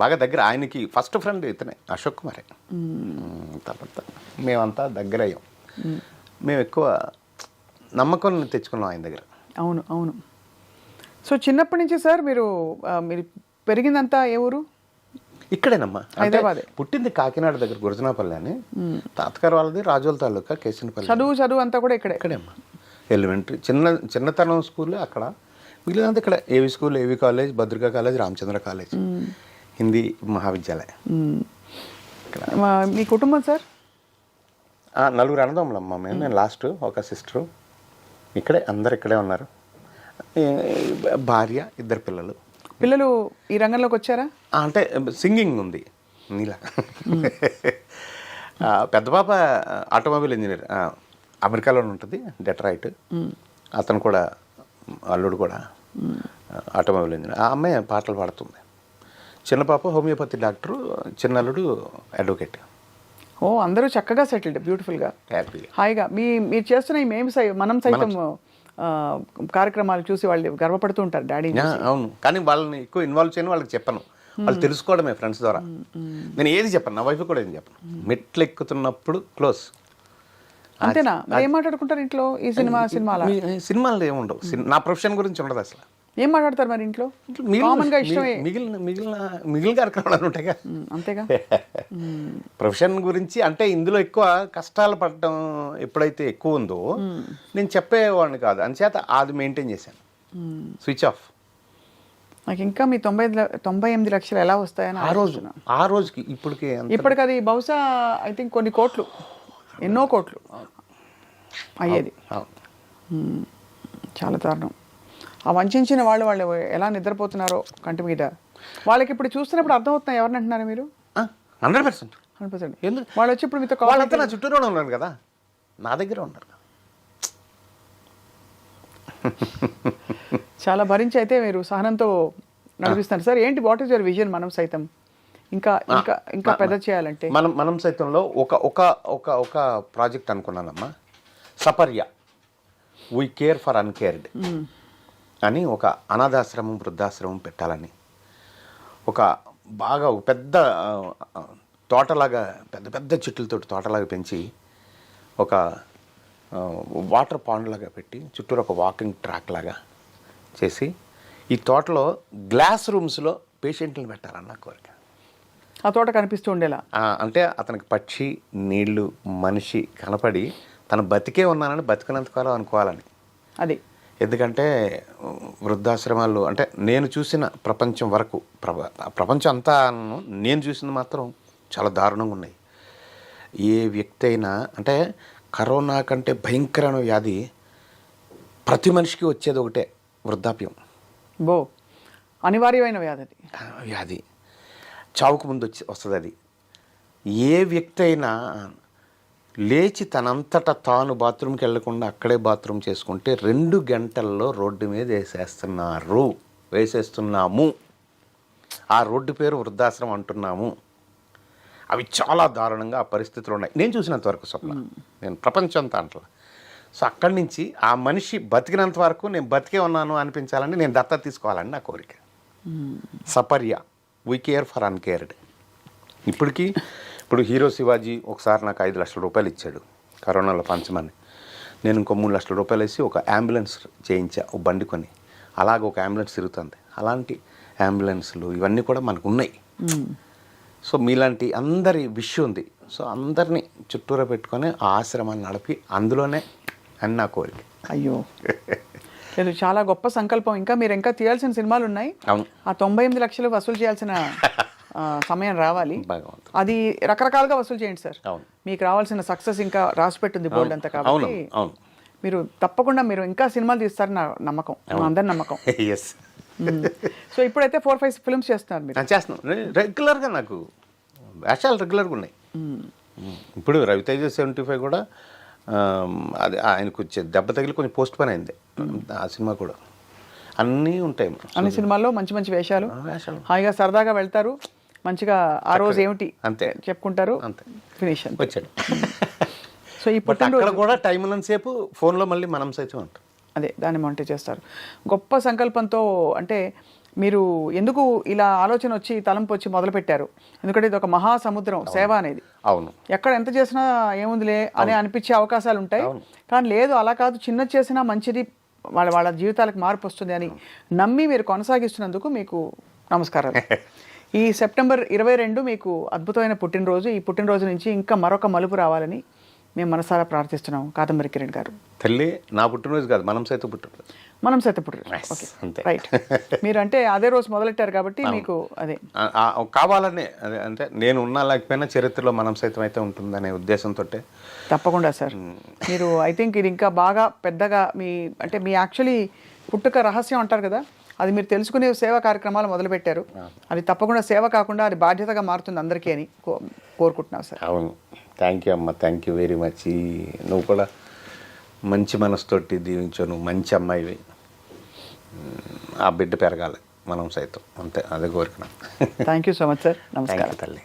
బాగా దగ్గర. ఆయనకి ఫస్ట్ ఫ్రెండ్ ఇతనే అశోక్ కుమారే. తర్వాత మేమంతా దగ్గర అయ్యాం. మేము ఎక్కువ నమ్మకం తెచ్చుకున్నాం ఆయన దగ్గర. అవును అవును. సో చిన్నప్పటి నుంచి సార్ మీరు పెరిగిందంతా ఏ ఊరు? ఇక్కడేనమ్మా. హైదరాబాదే. పుట్టింది కాకినాడ దగ్గర గురజనాపల్లి అని. తాతగారు వాళ్ళది రాజోల తాలూకా కేసినపల్లి. చదువు అంతా కూడా ఇక్కడే? ఇక్కడేమ్మా. ఎలిమెంటరీ చిన్నతనం స్కూల్ అక్కడ, మిగిలినంత ఇక్కడ. AV school, AV college, Bhadrika college, Ramachandra college, Hindi Mahavidyalayam. మీ కుటుంబం సార్? నలుగురు అన్నదమ్ములమ్మ మేము. నేను లాస్ట్, ఒక సిస్టరు. ఇక్కడే అందరు ఇక్కడే ఉన్నారు. భార్య, ఇద్దరు పిల్లలు. పిల్లలు ఈ రంగంలోకి వచ్చారా? అంటే సింగింగ్ ఉంది నీలా. పెద్ద పాప ఆటోమొబైల్ ఇంజనీర్, అమెరికాలోనే ఉంటుంది, డెట్రాయిట్. అతను కూడా, అల్లుడు కూడా ఆటోమొబైల్ ఇంజనీర్. ఆ అమ్మాయి పాటలు పాడుతుంది. చిన్న పాప హోమియోపతి డాక్టరు, చిన్న అల్లుడు అడ్వకేట్. ఓ, అందరూ చక్కగా సెటిల్డ్, బ్యూటిఫుల్గా, హ్యాపీగా, హాయిగా. మీరు చేస్తున్న ఈ మనం సైతం కార్యక్రమాలు చూసి వాళ్ళు గర్వపడుతూ ఉంటారు డాడీ. అవును, కానీ వాళ్ళని ఎక్కువ ఇన్వాల్వ్ చేయని వాళ్ళకి చెప్పను. వాళ్ళు తెలుసుకోవడమే ఫ్రెండ్స్ ద్వారా. నేను ఏది చెప్పను, నా వైఫ్ కూడా ఏం చెప్పను. మెట్లు ఎక్కుతున్నప్పుడు క్లోజ్. అంతేనా? ఏం మాట్లాడుకుంటారు ఇంట్లో? ఈ సినిమాలు ఏముండవు. నా ప్రొఫెషన్ గురించి ఉండదు అసలు. ఏం మాట్లాడతారు మరి ఇంట్లో? కామన్ గా ఇష్టమే మిగిలిన కార్యక్రమాలు ఉంటాయిగా. అంతేగా. ప్రొఫెషన్ గురించి అంటే ఇందులో ఎక్కువ కష్టాలు పడటం ఎప్పుడైతే ఎక్కువ ఉందో నేను చెప్పేవాడిని కాదు. అంచేత అది మెయింటైన్ చేశాను, స్విచ్ ఆఫ్. నాకు ఇంకా మీ 98 లక్షలు ఎలా వస్తాయని ఆ రోజుకి ఇప్పటికి అది బహుశా ఐ థింక్ కొన్ని కోట్లు, ఎన్నో కోట్లు అయ్యేది. చాలా దారుణం. ఆ వంచిన వాళ్ళు ఎలా నిద్రపోతున్నారో కంటి మీద. వాళ్ళకి ఇప్పుడు చూస్తున్నప్పుడు అర్థమవుతున్నాయి. ఎవరిని అంటున్నారు మీరు? 100%. 100%. వాళ్ళు వచ్చి ఇప్పుడు మీతో వాళ్ళంతా నా చుట్టూనే ఉన్నారు కదా, నా దగ్గర ఉన్నారు. చాలా భరించి అయితే మీరు సహనంతో నడిపిస్తారు సార్. ఏంటి, వాట్ ఈస్ యువర్ విజన్ మనం సైతం ఇంకా ఇంకా ఇంకా పెద్ద చేయాలంటే? మనం సైతంలో ఒక ప్రాజెక్ట్ అనుకున్నానమ్మా. Saparya, we care for uncared అని ఒక అనాథాశ్రమం, వృద్ధాశ్రమం పెట్టాలని. ఒక బాగా పెద్ద తోటలాగా, పెద్ద పెద్ద చెట్లతో తోటలాగా పెంచి, ఒక వాటర్ పాండ్ లాగా పెట్టి, చుట్టూరు ఒక వాకింగ్ ట్రాక్ లాగా చేసి, ఈ తోటలో గ్లాస్ రూమ్స్లో పేషెంట్లను పెట్టాలన్న కోరిక. ఆ తోట కనిపిస్తూ ఉండేలా, అంటే అతనికి పక్షి, నీళ్లు, మనిషి కనపడి తను బతికే ఉన్నానని, బతికినంతకాలం అనుకోవాలని. అది ఎందుకంటే వృద్ధాశ్రమాలు అంటే నేను చూసిన ప్రపంచం వరకు, ప్రపంచం అంతా నేను చూసింది మాత్రం చాలా దారుణంగా ఉన్నాయి. ఏ వ్యక్తి అయినా, అంటే కరోనా కంటే భయంకరమైన వ్యాధి ప్రతి మనిషికి వచ్చేది ఒకటే, వృద్ధాప్యం. అనివార్యమైన వ్యాధి. చావుకు ముందు వస్తుంది అది. ఏ వ్యక్తి అయినా లేచి తనంతటా తాను బాత్రూమ్కి వెళ్లకుండా అక్కడే బాత్రూమ్ చేసుకుంటే 2 గంటల్లో రోడ్డు మీద వేసేస్తున్నాము. ఆ రోడ్డు పేరు వృద్ధాశ్రమం అంటున్నాము. అవి చాలా దారుణంగా ఆ పరిస్థితులు ఉన్నాయి నేను చూసినంత వరకు. నేను ప్రపంచం అంతా అంటలా. సో అక్కడి నుంచి ఆ మనిషి బతికినంత వరకు నేను బతికే ఉన్నాను అనిపించాలని నేను దత్తత తీసుకోవాలని నా కోరిక. సపర్య, వీ కేర్ ఫర్ అన్కేర్డ్. ఇప్పుడు హీరో శివాజీ ఒకసారి నాకు 5 లక్షల రూపాయలు ఇచ్చాడు కరోనాలో పంచమని. నేను ఇంకో 3 లక్షల రూపాయలు వేసి ఒక అంబులెన్స్ చేయించా, ఒక బండి కొని. అలాగ ఒక అంబులెన్స్ తిరుగుతుంది. అలాంటి అంబులెన్స్లు ఇవన్నీ కూడా మనకు ఉన్నాయి. సో మీలాంటి అందరి విషయం ఉంది. సో అందరినీ చుట్టూరా పెట్టుకొని ఆ ఆశ్రమాన్ని నడిపి అందులోనే అని నా కోరిక. అయ్యో, లేదు, చాలా గొప్ప సంకల్పం. మీరు ఇంకా తీయాల్సిన సినిమాలు ఉన్నాయి. అవును, ఆ 98 లక్షలు వసూలు చేయాల్సిన సమయం రావాలి. అది రకరకాలుగా వసూలు చేయండి సార్. మీకు రావాల్సిన సక్సెస్ ఇంకా రాసి పెట్టింది బోర్డు అంతా. కాబట్టి మీరు తప్పకుండా మీరు ఇంకా సినిమాలు తీస్తారని నా నమ్మకం, అందరి నమ్మకం. సో ఇప్పుడైతే 4-5 ఫిల్మ్స్ చేస్తున్నారు మీరు? చేస్తున్నాను రెగ్యులర్గా. నాకు వేషాలు రెగ్యులర్గా ఉన్నాయి. ఇప్పుడు రవితేజ 75 కూడా అది ఆయనకు వచ్చే దెబ్బ తగిలి కొంచెం పోస్ట్ పోన్ అయింది ఆ సినిమా కూడా. అన్నీ ఉంటాయి అన్ని సినిమాల్లో మంచి మంచి వేషాలు, వేషాలు. హాయిగా సరదాగా వెళ్తారు, మంచిగా ఆ రోజు ఏమిటి అంతే. చెప్పుకుంటారు, అంతే. ఫినిష్. వచ్చాడు. సో ఈ బట్ అక్కడ కూడా టైం ఉన్నంతసేపు ఫోన్లో మళ్ళీ మనం సైతం ఉంటాం. అదే దాన్ని మానిటర్ చేస్తారు. గొప్ప సంకల్పంతో, అంటే మీరు ఎందుకు ఇలా ఆలోచన వచ్చి తలంపు వచ్చి మొదలుపెట్టారు? ఎందుకంటే ఇది ఒక మహాసముద్రం సేవ అనేది. అవును. ఎక్కడ ఎంత చేసినా ఏముందిలే అని అనిపించే అవకాశాలు ఉంటాయి, కానీ లేదు అలా కాదు, చిన్న చేసినా మంచిది, వాళ్ళ వాళ్ళ జీవితాలకు మార్పు వస్తుంది అని నమ్మి మీరు కొనసాగిస్తున్నందుకు మీకు నమస్కారాలు. ఈ సెప్టెంబర్ 22 మీకు అద్భుతమైన పుట్టినరోజు. ఈ పుట్టినరోజు నుంచి ఇంకా మరొక మలుపు రావాలని మేము మనసారా ప్రార్థిస్తున్నాం. కాదంబరి కిరణ్ గారు, తల్లి నా పుట్టినరోజు కాదు, మనం సైతం పుట్టినరోజు. మనం సైతం పుట్టినరోజు. ఓకే, అంతే. రైట్. మీరు అంటే అదే రోజు మొదలెట్టారు కాబట్టి మీకు అదే కావాలనే, అదే అంటే నేను ఉన్నా లేకపోయినా చరిత్రలో మనం సైతం అయితే ఉంటుందనే ఉద్దేశంతో. తప్పకుండా సార్. మీరు ఐ థింక్ ఇది ఇంకా బాగా పెద్దగా మీ యాక్చువల్లీ పుట్టుక రహస్యం అంటారు కదా, అది మీరు తెలుసుకునే సేవా కార్యక్రమాలు మొదలుపెట్టారు. అది తప్పకుండా సేవ కాకుండా అది బాధ్యతగా మారుతుంది అందరికీ అని కోరుకుంటున్నాను సార్. అవును, థ్యాంక్ యూ అమ్మ, థ్యాంక్ యూ వెరీ మచ్. నువ్వు కూడా మంచి మనసుతోటి దీవించావు, నువ్వు మంచి అమ్మాయివి, ఆ బిడ్డ పెరగాలి మనం సైతం, అంతే, అదే కోరిక. Thank you so much sir. నమస్కారం తల్లి.